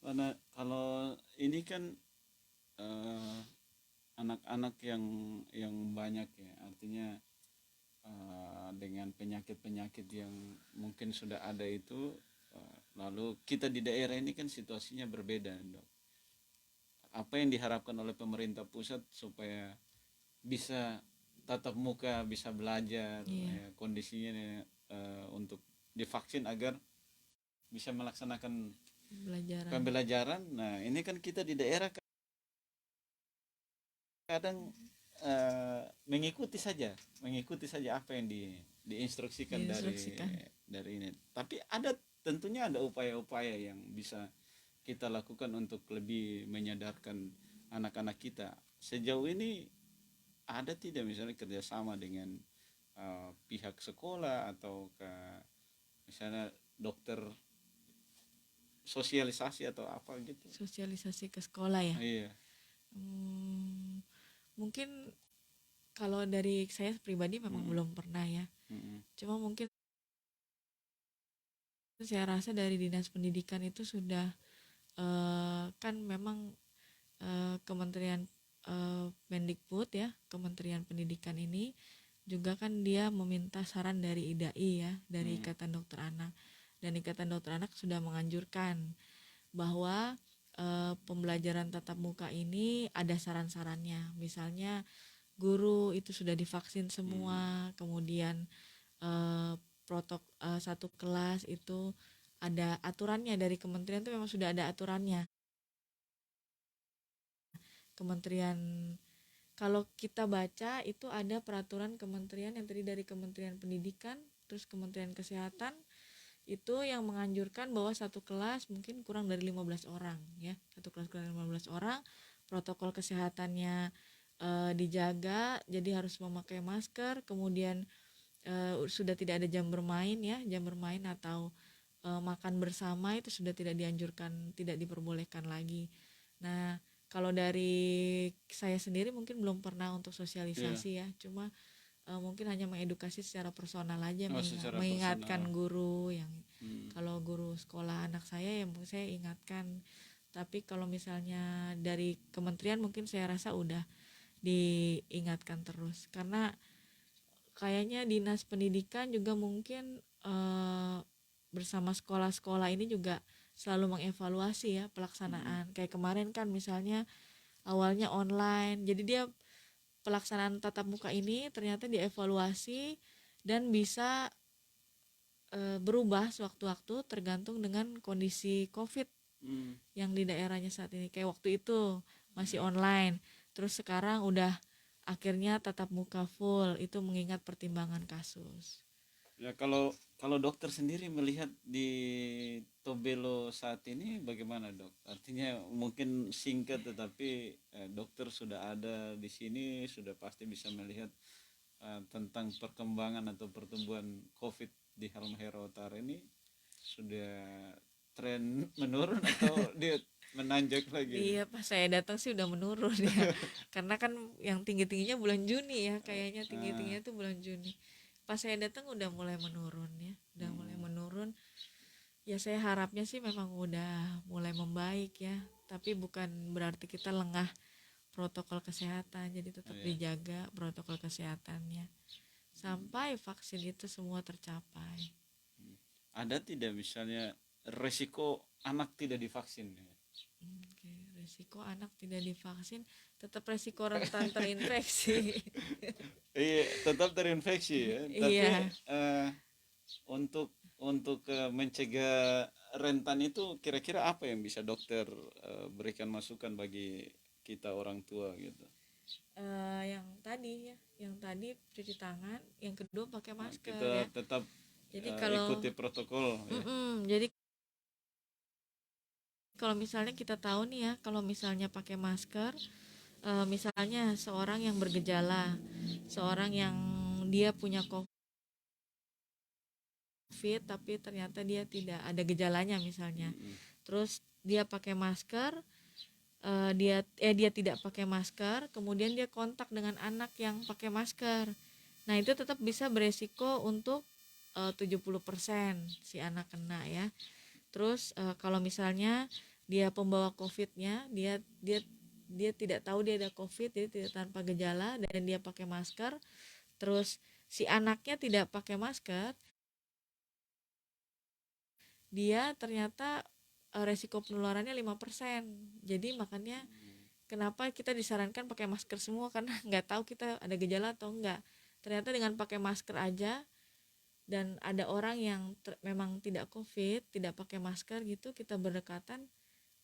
Karena kalau ini kan anak-anak yang banyak ya, artinya dengan penyakit-penyakit yang mungkin sudah ada itu, lalu kita di daerah ini kan situasinya berbeda, Dok. Apa yang diharapkan oleh pemerintah pusat supaya bisa tatap muka, bisa belajar, ya, kondisinya untuk divaksin agar bisa melaksanakan pembelajaran. Nah, ini kan kita di daerah kadang mengikuti saja apa yang diinstruksikan dari ini. Tapi tentunya ada upaya-upaya yang bisa kita lakukan untuk lebih menyadarkan anak-anak kita. Sejauh ini ada tidak misalnya kerjasama dengan pihak sekolah atau misalnya dokter, sosialisasi atau apa gitu? Sosialisasi ke sekolah ya? Iya. Mungkin kalau dari saya pribadi memang belum pernah ya. Cuma mungkin saya rasa dari Dinas Pendidikan itu sudah kan memang Kementerian Mendikbud ya, Kementerian Pendidikan ini juga kan dia meminta saran dari IDAI ya, dari Ikatan Dokter Anak, dan Ikatan Dokter Anak sudah menganjurkan bahwa pembelajaran tatap muka ini ada saran-sarannya. Misalnya guru itu sudah divaksin semua, kemudian satu kelas itu ada aturannya dari kementerian, itu memang sudah ada aturannya. Kementerian, kalau kita baca itu ada peraturan kementerian yang terdiri dari Kementerian Pendidikan, terus Kementerian Kesehatan, itu yang menganjurkan bahwa satu kelas mungkin kurang dari 15 orang ya, satu kelas kurang dari 15 orang, protokol kesehatannya dijaga, jadi harus memakai masker, kemudian sudah tidak ada jam bermain ya, jam bermain atau makan bersama itu sudah tidak dianjurkan, tidak diperbolehkan lagi. Nah, kalau dari saya sendiri mungkin belum pernah untuk Iya. sosialisasi ya, cuma mungkin hanya mengedukasi secara personal aja, Oh, secara mengingatkan personal. guru yang Hmm. kalau guru sekolah anak saya ya mungkin saya ingatkan. Tapi kalau misalnya dari kementerian mungkin saya rasa udah diingatkan terus, karena kayaknya dinas pendidikan juga mungkin bersama sekolah-sekolah ini juga selalu mengevaluasi ya pelaksanaan. Kayak kemarin kan misalnya awalnya online, jadi dia pelaksanaan tatap muka ini ternyata dievaluasi dan bisa berubah sewaktu-waktu tergantung dengan kondisi COVID Hmm. yang di daerahnya saat ini. Kayak waktu itu masih Ya. online, terus sekarang udah akhirnya tatap muka full, itu mengingat pertimbangan kasus. Ya, kalau kalau dokter sendiri melihat di Tobelo saat ini bagaimana, Dok? Artinya mungkin singkat tetapi dokter sudah ada di sini sudah pasti bisa melihat tentang perkembangan atau pertumbuhan COVID di Halmahera Utara ini sudah tren menurun atau dia menanjak lagi nih? Iya, pas saya datang sih udah menurun ya. Karena kan yang tinggi-tingginya bulan Juni ya, kayaknya Ah, tinggi-tingginya tuh bulan Juni. Pas saya datang udah mulai menurun ya, udah mulai hmm, menurun. Ya saya harapnya sih memang udah mulai membaik ya. Tapi bukan berarti kita lengah protokol kesehatan, jadi tetap iya. dijaga protokol kesehatannya sampai vaksin itu semua tercapai. Ada tidak misalnya resiko anak tidak divaksin? Oke, resiko anak tidak divaksin, tetap resiko rentan terinfeksi. Iya, tetap terinfeksi ya. Tapi Iya, eh, untuk mencegah rentan itu kira-kira apa yang bisa dokter berikan masukan bagi kita orang tua gitu? yang tadi cuci tangan, yang kedua pakai Nah, masker kita ya. tetap Jadi kalau ikuti protokol ya. jadi kalau misalnya kita tahu nih ya, kalau misalnya pakai masker, misalnya seorang yang bergejala, seorang yang dia punya COVID tapi ternyata dia tidak ada gejalanya misalnya, Mm-mm. terus dia pakai masker, dia tidak pakai masker, kemudian dia kontak dengan anak yang pakai masker. Nah, itu tetap bisa beresiko untuk 70% si anak kena ya. Terus kalau misalnya dia pembawa COVID-nya, dia tidak tahu dia ada COVID, jadi tidak tanpa gejala dan dia pakai masker, terus si anaknya tidak pakai masker, dia ternyata resiko penularannya 5%. Jadi makanya kenapa kita disarankan pakai masker semua, karena nggak tahu kita ada gejala atau enggak. Ternyata dengan pakai masker aja, dan ada orang yang memang tidak COVID, tidak pakai masker gitu, kita berdekatan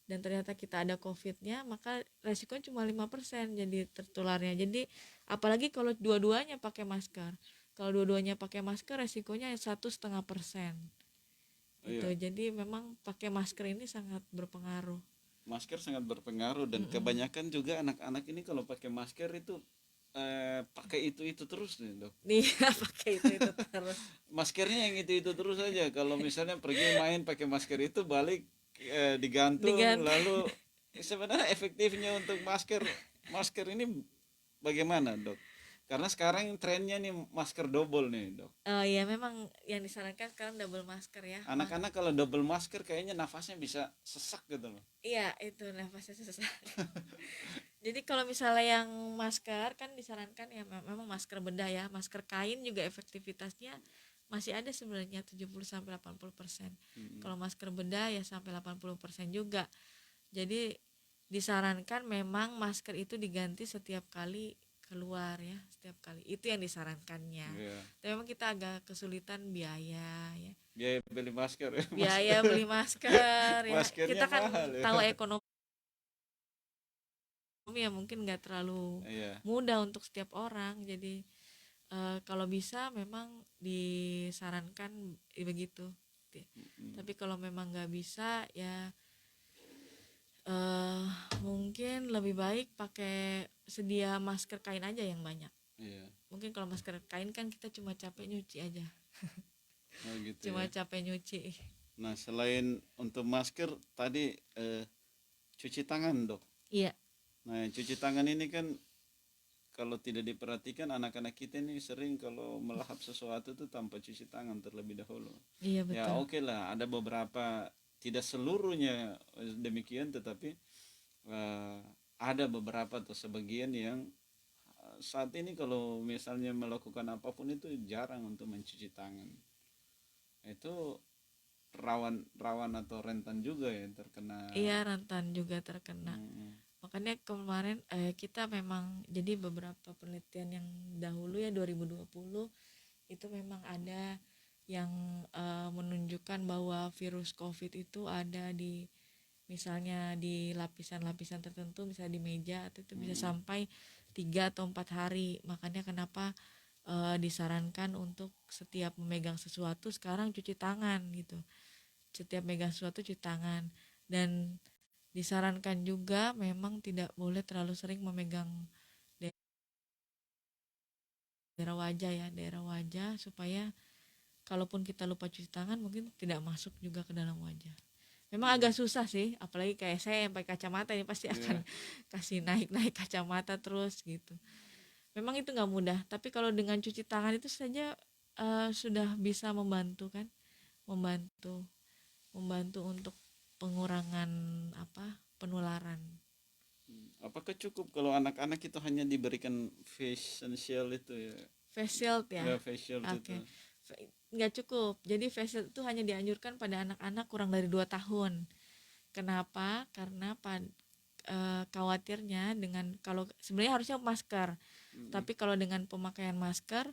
dan ternyata kita ada COVID-nya, maka resikonya cuma 5% jadi tertularnya. Jadi apalagi kalau dua-duanya pakai masker. Kalau dua-duanya pakai masker resikonya 1,5%. Oh, Itu. iya, Jadi memang pakai masker ini sangat berpengaruh. masker sangat berpengaruh dan Mm-mm. kebanyakan juga anak-anak ini kalau pakai masker itu pakai itu terus nih, Dok. Dia pakai itu terus. Maskernya yang itu terus aja. Kalau misalnya pergi main pakai masker itu balik digantung Diganti. lalu sebenarnya efektifnya untuk masker masker ini bagaimana, Dok? Karena sekarang trennya nih masker double nih, Dok. Ya memang yang disarankan sekarang double masker ya. Anak-anak kalau double masker kayaknya nafasnya bisa sesak gitu loh. Iya, itu nafasnya susah. Jadi kalau misalnya yang masker kan disarankan ya memang masker bedah ya, masker kain juga efektivitasnya masih ada sebenarnya 70-80%. Mm-mm. Kalau masker bedah ya sampai 80% juga. Jadi disarankan memang masker itu diganti setiap kali keluar ya, setiap kali. Itu yang disarankannya. Iya. Tapi memang kita agak kesulitan biaya ya. Biaya beli masker ya, Biaya beli masker ya. maskernya Kita kan mahal ya. tahu ekonomi ya, mungkin nggak terlalu Iya. mudah untuk setiap orang. Jadi kalau bisa memang disarankan begitu. Mm-mm. Tapi kalau memang nggak bisa ya eh mungkin lebih baik pakai sedia masker kain aja yang banyak. Iya. Mungkin kalau masker kain kan kita cuma capek nyuci aja, Oh gitu cuma ya. capek nyuci. Nah, selain untuk masker tadi cuci tangan, Dok. Iya, Nah, cuci tangan ini kan kalau tidak diperhatikan anak-anak kita ini sering kalau melahap sesuatu itu tanpa cuci tangan terlebih dahulu. iya Ya, betul. oke lah, ada beberapa, tidak seluruhnya demikian, tetapi eh, ada beberapa atau sebagian yang saat ini kalau misalnya melakukan apapun itu jarang untuk mencuci tangan. Itu rawan rawan atau rentan juga ya terkena. Iya, rentan juga terkena. mm, Makanya kemarin kita memang jadi beberapa penelitian yang dahulu ya 2020 itu memang ada yang menunjukkan bahwa virus COVID itu ada di misalnya di lapisan-lapisan tertentu, misalnya di meja, atau itu bisa mm, sampai 3 atau 4 hari. Makanya kenapa disarankan untuk setiap memegang sesuatu sekarang cuci tangan gitu. Setiap megang sesuatu cuci tangan, dan disarankan juga memang tidak boleh terlalu sering memegang daerah wajah ya, daerah wajah, supaya kalaupun kita lupa cuci tangan mungkin tidak masuk juga ke dalam wajah. Memang agak susah sih, apalagi kayak saya yang pakai kacamata ini pasti akan iya. kasih naik-naik kacamata terus gitu. Memang itu nggak mudah, tapi kalau dengan cuci tangan itu saja sudah bisa membantu kan, membantu membantu untuk pengurangan penularan. Apakah cukup kalau anak-anak itu hanya diberikan facial itu ya? Face shield ya, Ya, facial itu. oke. Nggak cukup, jadi face shield itu hanya dianjurkan pada anak-anak kurang dari 2 tahun. Kenapa? Karena khawatirnya dengan, kalau sebenarnya harusnya masker, Mm, tapi kalau dengan pemakaian masker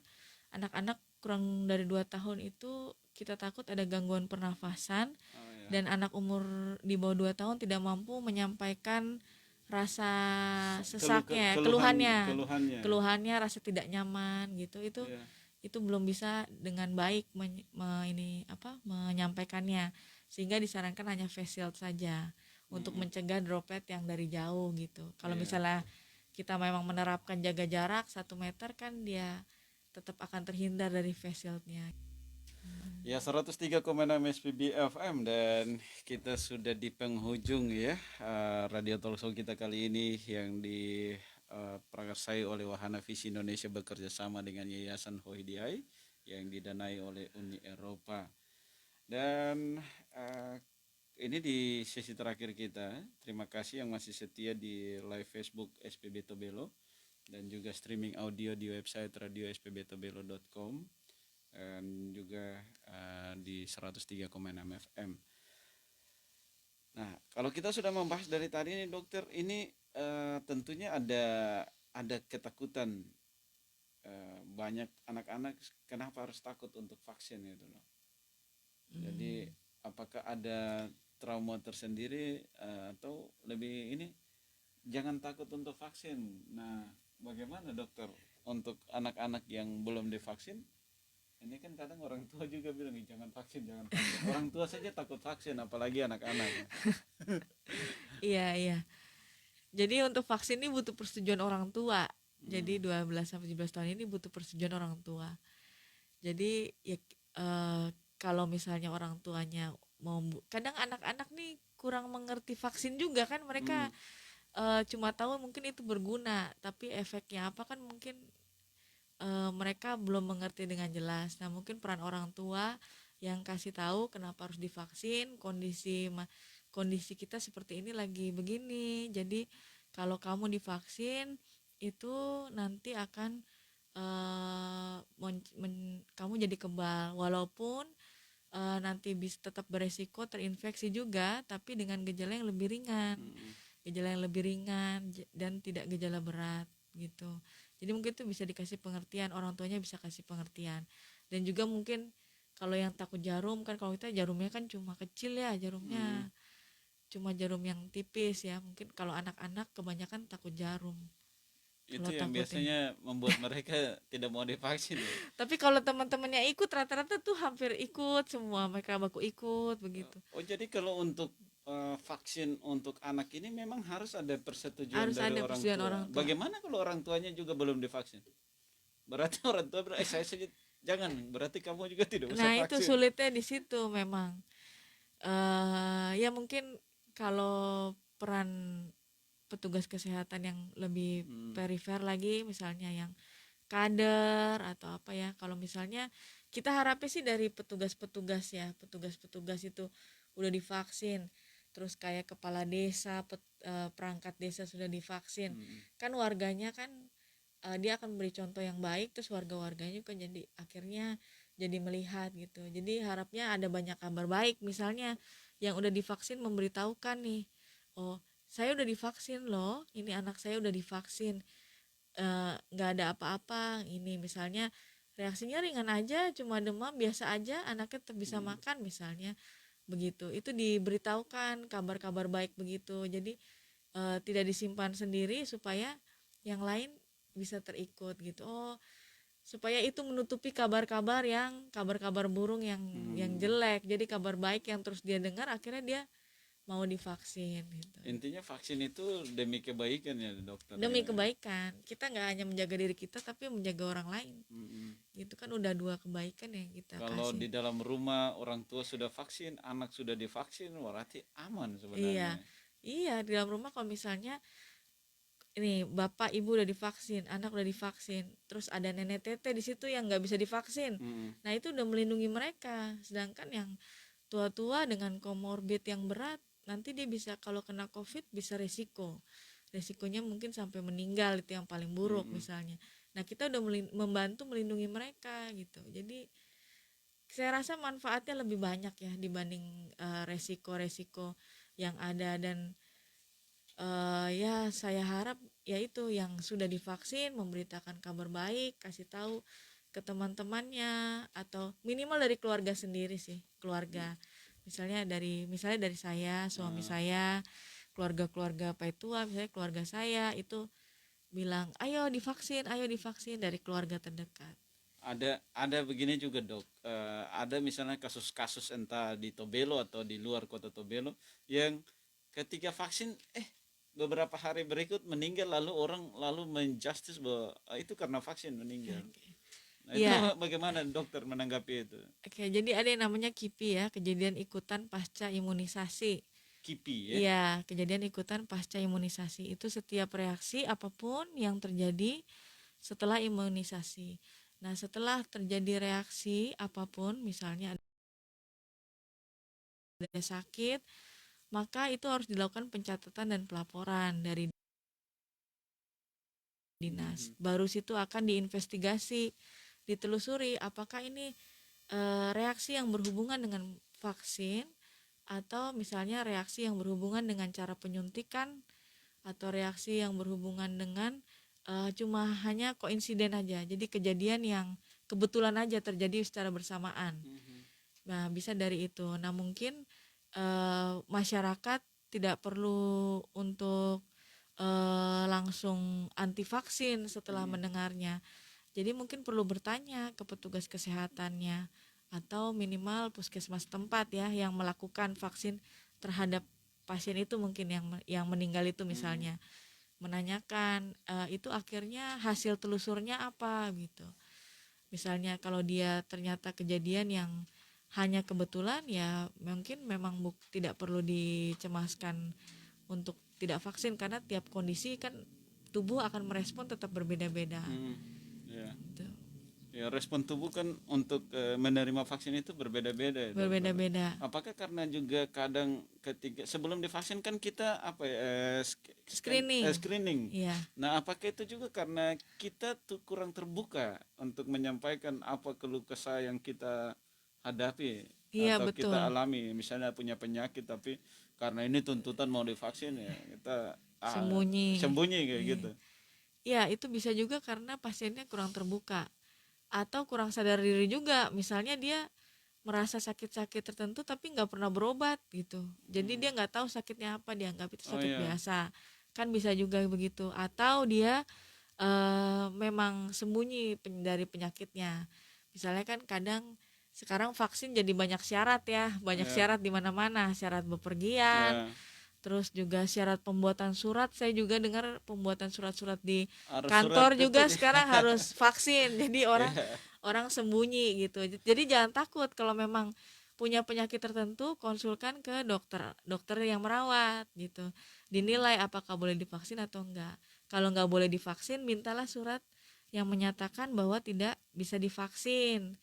anak-anak kurang dari 2 tahun itu kita takut ada gangguan pernafasan, oh ya. dan anak umur di bawah 2 tahun tidak mampu menyampaikan rasa sesaknya, keluhannya, Keluhannya. rasa tidak nyaman gitu. itu Ya. itu belum bisa dengan baik menyampaikannya, sehingga disarankan hanya face shield saja untuk Mm, mencegah droplet yang dari jauh gitu. Kalau iya. misalnya kita memang menerapkan jaga jarak 1 meter, kan dia tetap akan terhindar dari face shieldnya. Ya, 103,6 SPB FM, dan kita sudah di penghujung ya radio talkshow kita kali ini yang diprakarsai oleh Wahana Visi Indonesia bekerja sama dengan Yayasan Hoidiyai yang didanai oleh Uni Eropa. Dan eh, ini di sesi terakhir kita. Terima kasih yang masih setia di live Facebook SPB Tobelo dan juga streaming audio di website radiospbtobelo.com dan juga di 103,6 FM. Nah, kalau kita sudah membahas dari tadi ini dokter, ini tentunya ada ketakutan banyak anak-anak kenapa harus takut untuk vaksin gitu loh. Jadi apakah ada trauma tersendiri atau lebih ini jangan takut untuk vaksin. Nah, bagaimana dokter untuk anak-anak yang belum divaksin? Ini kan kadang orang tua juga bilang jangan vaksin, jangan vaksin. Orang tua saja takut vaksin, apalagi anak-anak. Iya, iya. Jadi untuk vaksin ini butuh persetujuan orang tua. Jadi 12 sampai 17 tahun ini butuh persetujuan orang tua. Jadi ya kalau misalnya orang tuanya mau, kadang anak-anak nih kurang mengerti vaksin juga kan, mereka Hmm, cuma tahu mungkin itu berguna, tapi efeknya apa kan mungkin mereka belum mengerti dengan jelas. Nah, mungkin peran orang tua yang kasih tahu kenapa harus divaksin, kondisi kita seperti ini lagi begini. Jadi kalau kamu divaksin itu nanti akan kamu jadi kebal, walaupun nanti bisa tetap beresiko terinfeksi juga, tapi dengan gejala yang lebih ringan, dan tidak gejala berat gitu. Jadi mungkin itu bisa dikasih pengertian, orang tuanya bisa kasih pengertian. Dan juga mungkin kalau yang takut jarum, kan kalau kita jarumnya kan cuma kecil ya, jarumnya cuma jarum yang tipis ya. Mungkin kalau anak-anak kebanyakan takut jarum, itu kalau yang takutnya. biasanya membuat mereka tidak mau divaksin ya. Tapi kalau teman-temannya ikut, rata-rata tuh hampir ikut semua, mereka baku ikut begitu. Oh, jadi kalau untuk vaksin untuk anak ini memang harus ada persetujuan Harus dari ada orang persetujuan tua. orang tua. Bagaimana kalau orang tuanya juga belum divaksin? Berarti orang tua bilang, saya saja jangan. Berarti kamu juga tidak usah Nah, itu vaksin. sulitnya di situ memang. Ya mungkin kalau peran petugas kesehatan yang lebih Hmm. perifer lagi, misalnya yang kader atau apa ya, kalau misalnya kita harapnya sih dari petugas-petugas ya, petugas-petugas itu udah divaksin, terus kayak kepala desa, perangkat desa sudah divaksin, Hmm. kan warganya kan dia akan memberi contoh yang baik, terus warga-warganya juga jadi akhirnya jadi melihat gitu. Jadi harapnya ada banyak kabar baik, misalnya yang udah divaksin memberitahukan nih, oh saya udah divaksin loh, ini anak saya udah divaksin, nggak ada apa-apa, ini misalnya reaksinya ringan aja, cuma demam biasa aja, anaknya tetap bisa Hmm. makan misalnya begitu, itu diberitahukan kabar-kabar baik begitu. Jadi tidak disimpan sendiri supaya yang lain bisa terikut gitu. Oh, supaya itu menutupi kabar-kabar burung yang Hmm. jelek. Jadi kabar baik yang terus dia dengar akhirnya dia mau divaksin gitu. Intinya vaksin itu demi kebaikan ya dokter Demi ya. kebaikan. Kita nggak hanya menjaga diri kita tapi menjaga orang lain. Hmm. Gitu kan udah dua kebaikan yang kita Kalau kasih. di dalam rumah orang tua sudah vaksin, anak sudah divaksin, berarti aman Iya. sebenarnya. Iya, di dalam rumah kalau misalnya ini bapak ibu udah divaksin, anak udah divaksin, terus ada nenek tete di situ yang nggak bisa divaksin, Hmm. nah itu udah melindungi mereka. Sedangkan yang tua-tua dengan komorbid yang berat, nanti dia bisa kalau kena covid bisa resikonya mungkin sampai meninggal, itu yang paling buruk Hmm. misalnya. Nah kita udah membantu melindungi mereka gitu. Jadi saya rasa manfaatnya lebih banyak ya dibanding resiko-resiko yang ada. Dan ya saya harap yaitu yang sudah divaksin memberitakan kabar baik, kasih tahu ke teman-temannya atau minimal dari keluarga sendiri sih, keluarga. Misalnya dari saya, suami Ah, saya, keluarga-keluarga Paitua, misalnya keluarga saya itu bilang, ayo divaksin dari keluarga terdekat. ada begini juga dok. Ada misalnya kasus-kasus entah di Tobelo atau di luar kota Tobelo yang ketika vaksin beberapa hari berikut meninggal, lalu orang lalu menjustis bahwa itu karena vaksin meninggal. Oke. Nah itu Iya, bagaimana dokter menanggapi itu? oke. Jadi ada yang namanya KIPI ya, kejadian ikutan pasca imunisasi. KIPI ya. Iya, kejadian ikutan pasca imunisasi itu setiap reaksi apapun yang terjadi setelah imunisasi. Nah, setelah terjadi reaksi apapun, misalnya ada sakit, maka itu harus dilakukan pencatatan dan pelaporan dari dinas. Mhm. Baru situ akan diinvestigasi, ditelusuri apakah ini reaksi yang berhubungan dengan vaksin atau misalnya reaksi yang berhubungan dengan cara penyuntikan atau reaksi yang berhubungan dengan cuma hanya koinsiden aja. Jadi kejadian yang kebetulan aja terjadi secara bersamaan. Mhm. Nah, bisa dari itu. Nah, mungkin masyarakat tidak perlu untuk langsung anti vaksin setelah Mhm. mendengarnya. Jadi mungkin perlu bertanya ke petugas kesehatannya atau minimal puskesmas tempat ya yang melakukan vaksin terhadap pasien itu, mungkin yang meninggal itu Mhm. misalnya menanyakan itu akhirnya hasil telusurnya apa gitu. Misalnya kalau dia ternyata kejadian yang hanya kebetulan ya mungkin memang tidak perlu dicemaskan untuk tidak vaksin, karena tiap kondisi kan tubuh akan merespon tetap berbeda-beda Mhm. Ya. gitu. Ya, respon tubuh kan untuk menerima vaksin itu berbeda-beda ya, dokter. Berbeda-beda. Apakah karena juga kadang ketika sebelum divaksin kan kita apa ya Screening. screening. Iya. Nah, apakah itu juga karena kita tuh kurang terbuka untuk menyampaikan apa keluh kesah yang kita hadapi Iya atau betul. kita alami, misalnya punya penyakit tapi karena ini tuntutan mau divaksin ya kita Sembunyi. sembunyi kayak Iya. gitu. Ya, itu bisa juga karena pasiennya kurang terbuka atau kurang sadar diri juga. Misalnya dia merasa sakit-sakit tertentu tapi nggak pernah berobat gitu. Jadi Hmm. dia nggak tahu sakitnya apa, dianggap itu Oh sakit iya. biasa. Kan bisa juga begitu. Atau dia memang sembunyi dari penyakitnya. Misalnya kan kadang sekarang vaksin jadi banyak syarat ya, banyak Ya. syarat di mana-mana, syarat bepergian, Ya. terus juga syarat pembuatan surat. Saya juga dengar pembuatan surat-surat di Harus surat kantor itu juga sekarang harus vaksin. Jadi orang ya. orang sembunyi gitu. Jadi jangan takut kalau memang punya penyakit tertentu konsulkan ke dokter yang merawat gitu, dinilai apakah boleh divaksin atau enggak. Kalau enggak boleh divaksin, mintalah surat yang menyatakan bahwa tidak bisa divaksin.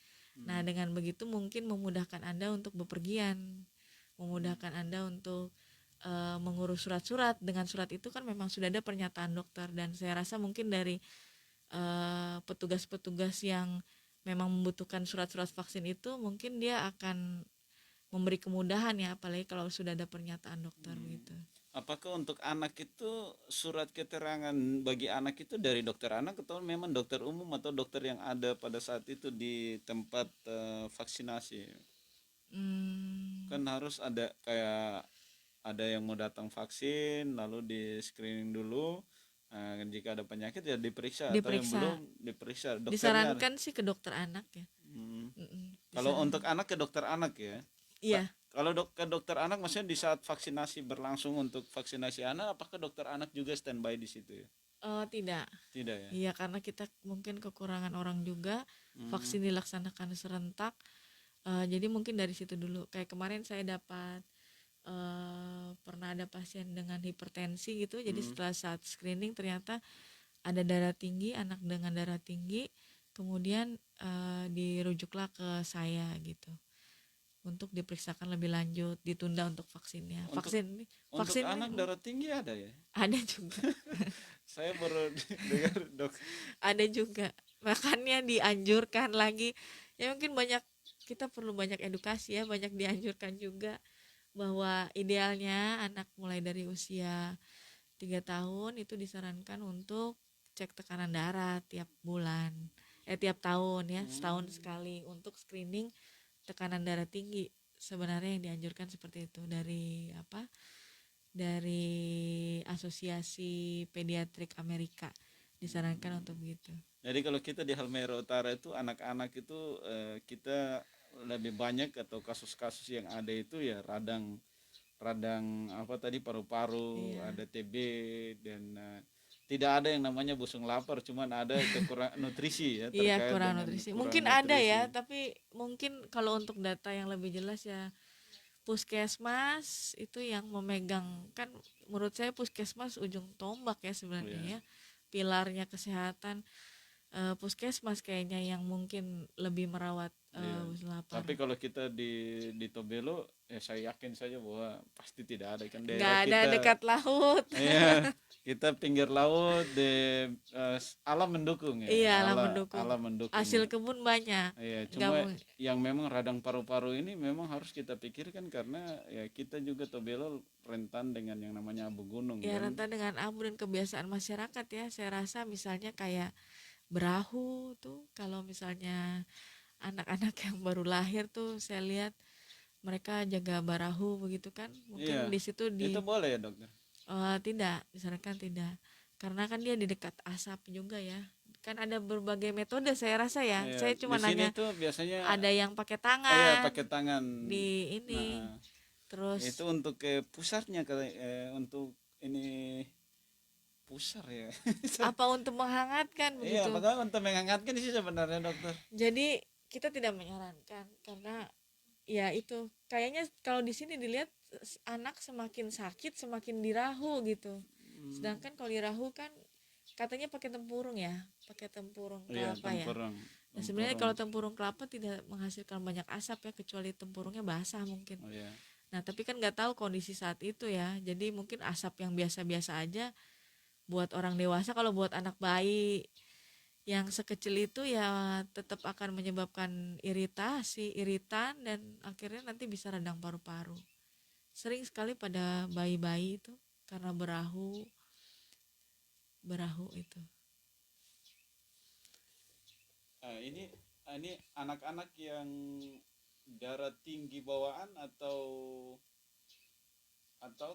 Nah, dengan begitu mungkin memudahkan Anda untuk bepergian, memudahkan Anda untuk mengurus surat-surat. Dengan surat itu kan memang sudah ada pernyataan dokter, dan saya rasa mungkin dari petugas-petugas yang memang membutuhkan surat-surat vaksin itu mungkin dia akan memberi kemudahan ya, apalagi kalau sudah ada pernyataan dokter gitu. Apakah untuk anak itu surat keterangan bagi anak itu dari dokter anak atau memang dokter umum atau dokter yang ada pada saat itu di tempat vaksinasi? Hmm, Kan harus ada kayak ada yang mau datang vaksin lalu di screening dulu. Nah, jika ada penyakit ya diperiksa atau yang diperiksa, belum diperiksa dokternya. disarankan sih ke dokter anak ya. Hmm. Kalau Disarankan. untuk anak ke dokter anak ya. Iya. Kalau ke dokter anak maksudnya di saat vaksinasi berlangsung untuk vaksinasi anak, apakah dokter anak juga standby di situ ya? Tidak. Tidak ya. Iya, karena kita mungkin kekurangan orang juga, vaksin dilaksanakan serentak. Jadi mungkin dari situ dulu. Kayak kemarin saya dapat pernah ada pasien dengan hipertensi gitu. Jadi setelah saat screening ternyata ada darah tinggi, anak dengan darah tinggi. Kemudian dirujuklah ke saya gitu untuk diperiksakan lebih lanjut, ditunda untuk vaksinnya. Untuk Vaksin anak darah tinggi ada ya? ada juga. Saya baru dengar dok. Ada juga, makanya dianjurkan lagi ya, mungkin banyak, kita perlu banyak edukasi ya, banyak dianjurkan juga bahwa idealnya anak mulai dari usia 3 tahun itu disarankan untuk cek tekanan darah tiap bulan, tiap tahun ya, setahun sekali untuk screening tekanan darah tinggi. Sebenarnya yang dianjurkan seperti itu dari dari Asosiasi Pediatrik Amerika, disarankan untuk begitu. Jadi kalau kita di Halmahera Utara itu anak-anak itu kita lebih banyak atau kasus-kasus yang ada itu ya radang radang apa tadi paru-paru, Iya. ada TB dan tidak ada yang namanya busung lapar, cuman ada kekurangan nutrisi ya Iya, terkait kurang dengan nutrisi. kurang Mungkin ada ya, nutrisi. tapi mungkin kalau untuk data yang lebih jelas ya Puskesmas itu yang memegang, kan menurut saya Puskesmas ujung tombak ya Oh sebenarnya ya. ya. Pilarnya kesehatan, Puskesmas kayaknya yang mungkin lebih merawat Iya. bus lapar. Tapi kalau kita di Tobelo, ya saya yakin saja bahwa pasti tidak ada kan Nggak daerah ada, kita. dekat laut. Iya, kita pinggir laut di alam mendukung ya. Iya, alam mendukung. Alam mendukung. Hasil kebun banyak. Iya, Nggak cuma mau- yang memang radang paru-paru ini memang harus kita pikirkan karena ya kita juga Tobelo rentan dengan yang namanya abu gunung ya kan. rentan dengan abu dan kebiasaan masyarakat ya. Saya rasa misalnya kayak berahu tuh, kalau misalnya anak-anak yang baru lahir tuh saya lihat mereka jaga barahu begitu kan, Iya, mungkin di situ itu boleh ya dokter. tidak disarankan, tidak, karena kan dia di dekat asap juga ya, kan ada berbagai metode saya rasa ya, Iya, saya di cuma sini nanya tuh biasanya ada yang pakai iya tangan pakai tangan. di ini, Nah, itu terus untuk ke pusarnya untuk ini pusar ya. apa untuk menghangatkan Iya, begitu. makanya untuk menghangatkan sih sebenarnya dokter. Jadi kita tidak menyarankan karena ya itu kayaknya kalau di sini dilihat anak semakin sakit semakin dirahu gitu. Sedangkan kalau dirahu kan katanya pakai tempurung ya, pakai tempurung Iya, kelapa ya. tempurung. Nah, sebenarnya kalau Tempurung. tempurung kelapa tidak menghasilkan banyak asap ya, kecuali tempurungnya basah mungkin. Oh iya. Nah, tapi kan nggak tahu kondisi saat itu ya. Jadi mungkin asap yang biasa-biasa aja buat orang dewasa, kalau buat anak bayi yang sekecil itu ya tetap akan menyebabkan iritasi, iritan, dan akhirnya nanti bisa radang paru-paru. Sering sekali pada bayi-bayi itu karena berahu itu. Ini anak-anak yang darah tinggi bawaan atau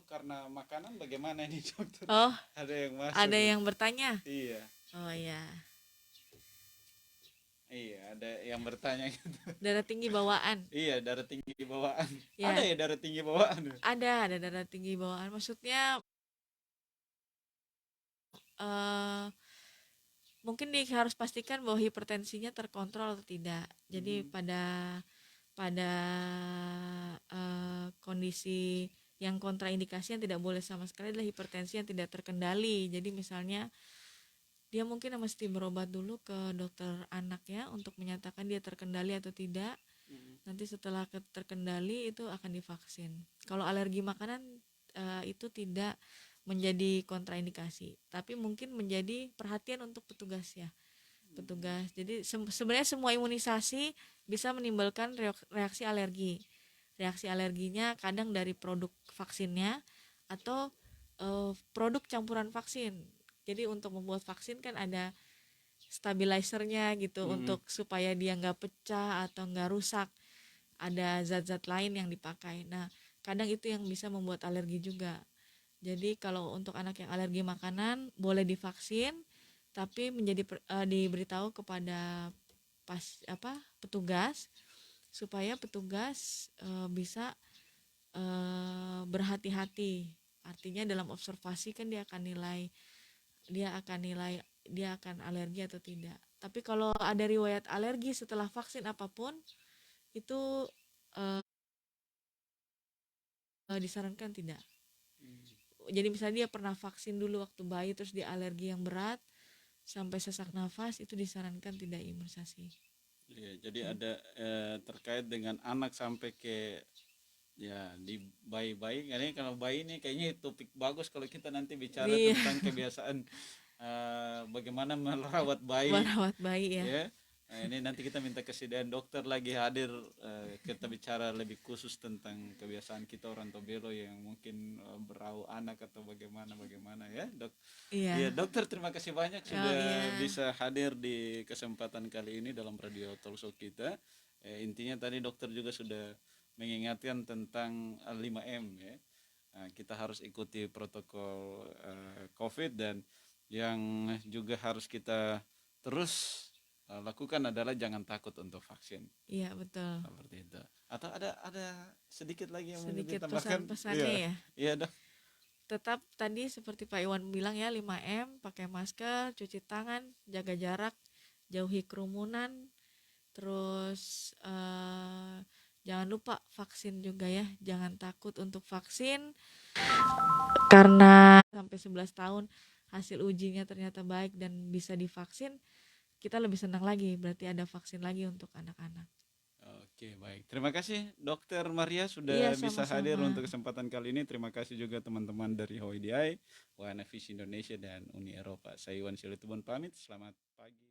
karena makanan bagaimana ini dokter? Oh, Ada yang masuk. ada yang bertanya. Iya. Oh ya, Iya, ada yang bertanya gitu. darah tinggi bawaan. Iya, darah tinggi bawaan. Ya, Ada ya darah tinggi bawaan. ada darah tinggi bawaan. Maksudnya eh mungkin harus pastikan bahwa hipertensinya terkontrol atau tidak. Jadi pada pada kondisi yang kontraindikasi yang tidak boleh sama sekali adalah hipertensi yang tidak terkendali. Jadi misalnya dia mungkin mesti berobat dulu ke dokter anak ya untuk menyatakan dia terkendali atau tidak. Nanti setelah terkendali itu akan divaksin. Kalau alergi makanan itu tidak menjadi kontraindikasi, tapi mungkin menjadi perhatian untuk petugas ya. Petugas. Jadi sebenarnya semua imunisasi bisa menimbulkan reaksi alergi. Reaksi alerginya kadang dari produk vaksinnya atau produk campuran vaksin. Jadi untuk membuat vaksin kan ada stabilizernya gitu untuk supaya dia nggak pecah atau nggak rusak. Ada zat-zat lain yang dipakai. Nah, kadang itu yang bisa membuat alergi juga. Jadi kalau untuk anak yang alergi makanan boleh divaksin, tapi diberitahu kepada petugas supaya petugas bisa berhati-hati. Artinya dalam observasi kan dia akan nilai dia akan alergi atau tidak. Tapi kalau ada riwayat alergi setelah vaksin apapun itu disarankan tidak. Jadi misalnya dia pernah vaksin dulu waktu bayi terus dia alergi yang berat sampai sesak nafas, itu disarankan tidak imunisasi. Iya, jadi ada terkait dengan anak sampai ke ya di bayi-bayi. Karena kalau bayi ini kayaknya topik bagus kalau kita nanti bicara tentang kebiasaan bagaimana merawat bayi. Merawat bayi ya. Ya. Nah, ini nanti kita minta kesediaan dokter lagi hadir, kita bicara lebih khusus tentang kebiasaan kita orang Tobelo yang mungkin berawat anak atau bagaimana ya dok. Iya. Ya dokter, terima kasih banyak sudah bisa hadir di kesempatan kali ini dalam radio talkshow kita. Intinya tadi dokter juga sudah mengingatkan tentang 5M ya. Nah, kita harus ikuti protokol COVID, dan yang juga harus kita terus lakukan adalah jangan takut untuk vaksin. Iya betul. Seperti itu. Atau ada sedikit lagi yang sedikit ditambahkan? Pesan-pesannya ya. Iya dok. Tetap tadi seperti Pak Iwan bilang ya, 5M, pakai masker, cuci tangan, jaga jarak, jauhi kerumunan, terus jangan lupa vaksin juga ya, jangan takut untuk vaksin karena sampai 11 tahun hasil ujinya ternyata baik dan bisa divaksin, kita lebih senang lagi, berarti ada vaksin lagi untuk anak-anak. Oke, baik. Terima kasih Dokter Maria sudah bisa hadir untuk kesempatan kali ini. Terima kasih juga teman-teman dari HOIDI, Wahana Visi Indonesia, dan Uni Eropa. Saya Iwan Silitubun pamit. Selamat pagi.